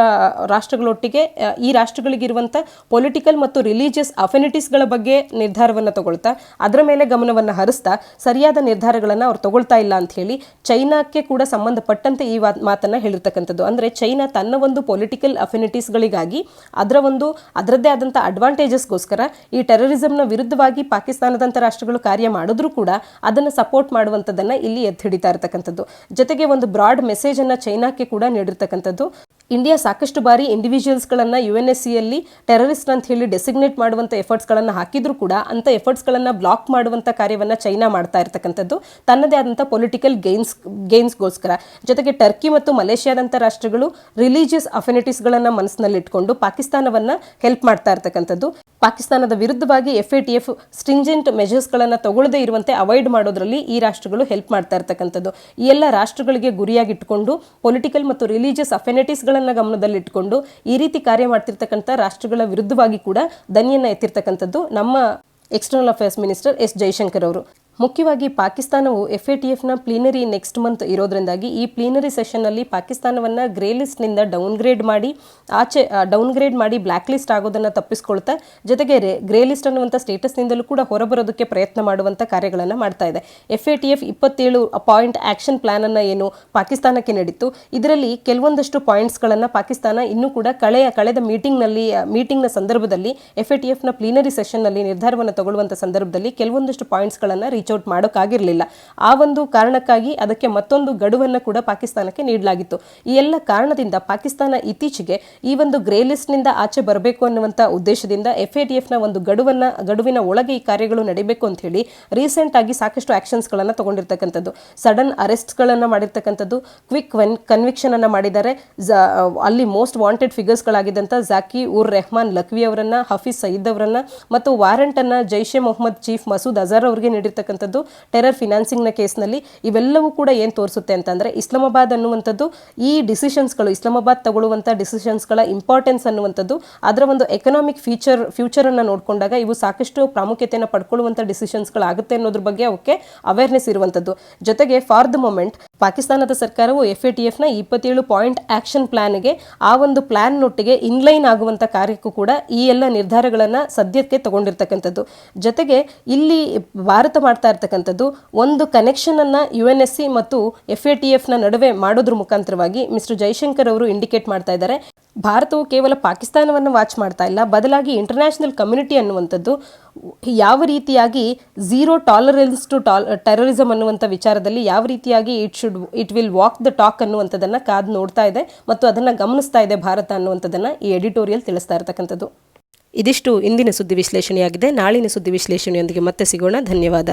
ರಾಷ್ಟ್ರಗಳೊಟ್ಟಿಗೆ ಈ ರಾಷ್ಟ್ರಗಳಿಗಿರುವಂಥ ಪೊಲಿಟಿಕಲ್ ಮತ್ತು ರಿಲಿಜಿಯಸ್ ಅಫಿನಿಟೀಸ್ಗಳ ಬಗ್ಗೆ ನಿರ್ಧಾರವನ್ನು ತಗೊಳ್ತಾ ಅದರ ಮೇಲೆ ಗಮನವನ್ನು ಹರಿಸ್ತಾ ಸರಿಯಾದ ನಿರ್ಧಾರಗಳನ್ನು ಅವ್ರು ತಗೊಳ್ತಾ ಇಲ್ಲ ಅಂತ ಹೇಳಿ ಚೈನಾಕ್ಕೆ ಕೂಡ ಸಂಬಂಧಪಟ್ಟಂತೆ ಈ ಮಾತನ್ನು ಹೇಳಿರ್ತಕ್ಕಂಥದ್ದು. ಅಂದರೆ ಚೈನಾ ತನ್ನ ಒಂದು ಪೊಲಿಟಿಕಲ್ ಅಫಿನಿಟೀಸ್ಗಳಿಗಾಗಿ ಅದರದ್ದೇ ಆದಂಥ ಅಡ್ವಾಂಟೇಜಸ್ಗೋಸ್ಕರ ಈ ಟೆರರಿಸಮ್ನ ವಿರುದ್ಧವಾಗಿ ಪಾಕಿಸ್ತಾನದಂಥ ರಾಷ್ಟ್ರಗಳು ಕಾರ್ಯ ಮಾಡಿದ್ರೂ ಕೂಡ ಅದನ್ನು ಸಪೋರ್ಟ್ ಮಾಡುವಂಥದ್ದನ್ನು ಇಲ್ಲಿ ಎತ್ತಿ ಹಿಡಿತಾ ಇರ್ತಕ್ಕಂಥದ್ದು. ಜೊತೆಗೆ ಒಂದು ಬ್ರಾಡ್ ಮೆಸೇಜನ್ನು ಚೈನಾಕ್ಕೆ ಕೂಡ ನೀಡಿರ್ತಕ್ಕಂಥದ್ದು. ಇಂಡಿಯಾ ಸಾಕಷ್ಟು ಬಾರಿ ಇಂಡಿವಿಜುವಲ್ಸ್ಗಳನ್ನು UNSCಯಲ್ಲಿ ಟೆರರಿಸ್ಟ್ ಅಂತ ಹೇಳಿ ಡೆಸಿಗ್ನೇಟ್ ಮಾಡುವಂಥ ಎಫರ್ಟ್ಸ್ಗಳನ್ನು ಹಾಕಿದ್ರೂ ಕೂಡ ಅಂಥ ಎಫರ್ಟ್ಸ್ಗಳನ್ನು ಬ್ಲಾಕ್ ಮಾಡುವಂಥ ಕಾರ್ಯವನ್ನು ಚೈನಾ ಮಾಡ್ತಾ ಇರ್ತಕ್ಕಂಥದ್ದು ತನ್ನದೇ ಆದಂಥ ಪೊಲಿಟಿಕಲ್ ಗೇನ್ಸ್ಗೋಸ್ಕರ. ಜೊತೆಗೆ ಟರ್ಕಿ ಮತ್ತು ಮಲೇಷ್ಯಾದಂಥ ರಾಷ್ಟ್ರಗಳು ರಿಲಿಜಿಯಸ್ ಅಫಿನಿಟೀಸ್ಗಳನ್ನು ಮನಸ್ಸಿನಲ್ಲಿಟ್ಕೊಂಡು ಪಾಕಿಸ್ತಾನವನ್ನು ಹೆಲ್ಪ್ ಮಾಡ್ತಾ ಇರ್ತಕ್ಕಂಥದ್ದು. ಪಾಕಿಸ್ತಾನದ ವಿರುದ್ಧವಾಗಿ FATF ಸ್ಟ್ರಿಂಜೆಂಟ್ ಮೆಜರ್ಸ್ಗಳನ್ನು ತಗೊಳ್ಳದೇ ಇರುವಂತೆ ಅವಾಯ್ಡ್ ಮಾಡೋದ್ರಲ್ಲಿ ಈ ರಾಷ್ಟ್ರಗಳು ಹೆಲ್ಪ್ ಮಾಡ್ತಾ ಇರ್ತಕ್ಕಂಥದ್ದು. ಈ ಎಲ್ಲ ರಾಷ್ಟ್ರಗಳಿಗೆ ಗುರಿಯಾಗಿಟ್ಟುಕೊಂಡು ಪೊಲಿಟಿಕಲ್ ಮತ್ತು ರಿಲಿಜಿಯಸ್ ಅಫಿನಿಟೀಸ್ಗಳನ್ನು ಗಮನದಲ್ಲಿಟ್ಟುಕೊಂಡು ಈ ರೀತಿ ಕಾರ್ಯ ಮಾಡ್ತಿರ್ತಕ್ಕಂಥ ರಾಷ್ಟ್ರಗಳ ವಿರುದ್ಧವಾಗಿ ಕೂಡ ದನಿಯನ್ನು ಎತ್ತಿರ್ತಕ್ಕಂಥದ್ದು ನಮ್ಮ external affairs minister S Jaishankar ಅವರು. ಮುಖ್ಯವಾಗಿ ಪಾಕಿಸ್ತಾನವು FATFನ ಪ್ಲೀನರಿ ನೆಕ್ಸ್ಟ್ ಮಂತ್ ಇರೋದ್ರಿಂದಾಗಿ ಈ ಪ್ಲೀನರಿ ಸೆಷನ್ನಲ್ಲಿ ಪಾಕಿಸ್ತಾನವನ್ನು ಗ್ರೇ ಲಿಸ್ಟ್ನಿಂದ ಡೌನ್ಗ್ರೇಡ್ ಮಾಡಿ ಬ್ಲ್ಯಾಕ್ ಲಿಸ್ಟ್ ಆಗೋದನ್ನು ತಪ್ಪಿಸ್ಕೊಳ್ತಾ ಜೊತೆಗೆ ಗ್ರೇ ಲಿಸ್ಟ್ ಅನ್ನುವಂಥ ಸ್ಟೇಟಸ್ನಿಂದಲೂ ಕೂಡ ಹೊರಬರೋದಕ್ಕೆ ಪ್ರಯತ್ನ ಮಾಡುವಂಥ ಕಾರ್ಯಗಳನ್ನು ಮಾಡ್ತಾ ಇದೆ. FATF 27 ಪಾಯಿಂಟ್ ಆಕ್ಷನ್ ಪ್ಲಾನ್ ಅನ್ನು ಏನು ಪಾಕಿಸ್ತಾನಕ್ಕೆ ನೀಡಿತ್ತು, ಇದರಲ್ಲಿ ಕೆಲವೊಂದಷ್ಟು ಪಾಯಿಂಟ್ಸ್ಗಳನ್ನು ಪಾಕಿಸ್ತಾನ ಇನ್ನೂ ಕೂಡ ಕಳೆದ ಮೀಟಿಂಗ್ನ ಸಂದರ್ಭದಲ್ಲಿ FATFನ ಪ್ಲೀನರಿ ಸೆಷನ್ನಲ್ಲಿ ನಿರ್ಧಾರವನ್ನು ತಗೊಳ್ಳುವಂಥ ಸಂದರ್ಭದಲ್ಲಿ ಕೆಲವೊಂದಷ್ಟು ಪಾಯಿಂಟ್ಸ್ಗಳನ್ನು ರೀಚ್ ಔಟ್ ಮಾಡೋಕ್ಕಾಗಿರಲಿಲ್ಲ. ಆ ಒಂದು ಕಾರಣಕ್ಕಾಗಿ ಅದಕ್ಕೆ ಮತ್ತೊಂದು ಗಡುವನ್ನು ಕೂಡ ಪಾಕಿಸ್ತಾನಕ್ಕೆ ನೀಡಲಾಗಿತ್ತು. ಈ ಎಲ್ಲ ಕಾರಣದಿಂದ ಪಾಕಿಸ್ತಾನ ಇತ್ತೀಚೆಗೆ ಈ ಒಂದು ಗ್ರೇ ಲಿಸ್ಟ್ನಿಂದ ಆಚೆ ಬರಬೇಕು ಅನ್ನುವಂಥ ಉದ್ದೇಶದಿಂದ FATFನ ಒಂದು ಗಡುವಿನ ಒಳಗೆ ಈ ಕಾರ್ಯಗಳು ನಡೀಬೇಕು ಅಂತ ಹೇಳಿ ರೀಸೆಂಟ್ ಆಗಿ ಸಾಕಷ್ಟು ಆಕ್ಷನ್ಸ್ಗಳನ್ನು ತಗೊಂಡಿರ್ತಕ್ಕಂಥದ್ದು. ಸಡನ್ ಅರೆಸ್ಟ್ಗಳನ್ನು ಮಾಡಿರ್ತಕ್ಕಂಥದ್ದು, ಕ್ವಿಕ್ ಕನ್ವಿಕ್ಷನ್ ಅನ್ನು ಮಾಡಿದ್ದಾರೆ. ಅಲ್ಲಿ ಮೋಸ್ಟ್ ವಾಂಟೆಡ್ ಫಿಗರ್ಸ್ಗಳಾಗಿದ್ದಂಥ ಜಾಕಿ ಉರ್ ರೆಹಮಾನ್ ಲಖ್ವಿ ಅವರನ್ನ, ಹಫೀಜ್ ಸಯೀದ್ ಅವರನ್ನ ಮತ್ತು ವಾರೆಂಟ್ ಅನ್ನ ಜೈಷೆ ಮೊಹಮ್ಮದ್ ಚೀಫ್ ಮಸೂದ್ ಅಜರ್ ಅವರಿಗೆ ನೀಡಿರ್ತಕ್ಕಂಥದ್ದು ಟೆರರ್ ಫಿನಾನ್ಸಿಂಗ್ನ ಕೇಸ್ನಲ್ಲಿ. ಇವೆಲ್ಲವೂ ಕೂಡ ಏನು ತೋರಿಸುತ್ತೆ ಅಂತಂದರೆ ಇಸ್ಲಾಮಾಬಾದ್ ಅನ್ನುವಂಥದ್ದು ಈ ಡಿಸಿಷನ್ಸ್ಗಳು, ಇಸ್ಲಾಮಾಬಾದ್ ತಗೊಳ್ಳುವಂಥ ಡಿಸಿಷನ್ಸ್ಗಳ ಇಂಪಾರ್ಟೆನ್ಸ್ ಅನ್ನುವಂಥದ್ದು, ಅದರ ಒಂದು ಎಕನಾಮಿಕ್ ಫ್ಯೂಚರನ್ನು ನೋಡಿಕೊಂಡಾಗ ಇವು ಸಾಕಷ್ಟು ಪ್ರಾಮುಖ್ಯತೆಯನ್ನು ಪಡ್ಕೊಳ್ಳುವಂಥ ಡಿಸಿಷನ್ಸ್ಗಳಾಗುತ್ತೆ ಅನ್ನೋದ್ರ ಬಗ್ಗೆ ಅವಕ್ಕೆ ಅವೇರ್ನೆಸ್ ಇರುವಂಥದ್ದು. ಜೊತೆಗೆ ಫಾರ್ ದ ಮೊಮೆಂಟ್ ಪಾಕಿಸ್ತಾನದ ಸರ್ಕಾರವು FATFನ 27 ಪಾಯಿಂಟ್ ಆಕ್ಷನ್ ಪ್ಲಾನ್ಗೆ ಆ ಒಂದು ಪ್ಲಾನ್ನೊಟ್ಟಿಗೆ ಇನ್ಲೈನ್ ಆಗುವಂಥ ಕಾರ್ಯಕ್ಕೂ ಕೂಡ ಈ ಎಲ್ಲ ನಿರ್ಧಾರಗಳನ್ನು ಸದ್ಯಕ್ಕೆ ತಗೊಂಡಿರ್ತಕ್ಕಂಥದ್ದು. ಜೊತೆಗೆ ಇಲ್ಲಿ ಭಾರತ ಮಾಡ್ತಾ ಇರ್ತಕ್ಕಂಥದ್ದು ಒಂದು ಕನೆಕ್ಷನ್ ಅನ್ನ UNSC ಮತ್ತು FATFನ ನಡುವೆ ಮಾಡೋದ್ರ ಮುಖಾಂತರವಾಗಿ ಮಿಸ್ಟರ್ ಜೈಶಂಕರ್ ಅವರು ಇಂಡಿಕೇಟ್ ಮಾಡ್ತಾ ಇದ್ದಾರೆ. ಭಾರತವು ಕೇವಲ ಪಾಕಿಸ್ತಾನವನ್ನು ವಾಚ್ ಮಾಡ್ತಾ ಇಲ್ಲ, ಬದಲಾಗಿ ಇಂಟರ್ನ್ಯಾಷನಲ್ ಕಮ್ಯುನಿಟಿ ಅನ್ನುವಂಥದ್ದು ಯಾವ ರೀತಿಯಾಗಿ ಝೀರೋ ಟಾಲರೆನ್ಸ್ ಟು ಟೆರರಿಸಮ್ ಅನ್ನುವಂಥ ವಿಚಾರದಲ್ಲಿ ಯಾವ ರೀತಿಯಾಗಿ it will walk the talk ಅನ್ನುವಂಥದ್ದನ್ನು ಕಾದು ನೋಡ್ತಾ ಇದೆ ಮತ್ತು ಅದನ್ನು ಗಮನಿಸ್ತಾ ಇದೆ ಭಾರತ ಅನ್ನುವಂಥದ್ದನ್ನು ಈ ಎಡಿಟೋರಿಯಲ್ ತಿಳಿಸ್ತಾ ಇರತಕ್ಕಂಥದ್ದು. ಇದಿಷ್ಟು ಇಂದಿನ ಸುದ್ದಿ ವಿಶ್ಲೇಷಣೆಯಾಗಿದೆ. ನಾಳಿನ ಸುದ್ದಿ ವಿಶ್ಲೇಷಣೆಯೊಂದಿಗೆ ಮತ್ತೆ ಸಿಗೋಣ. ಧನ್ಯವಾದ.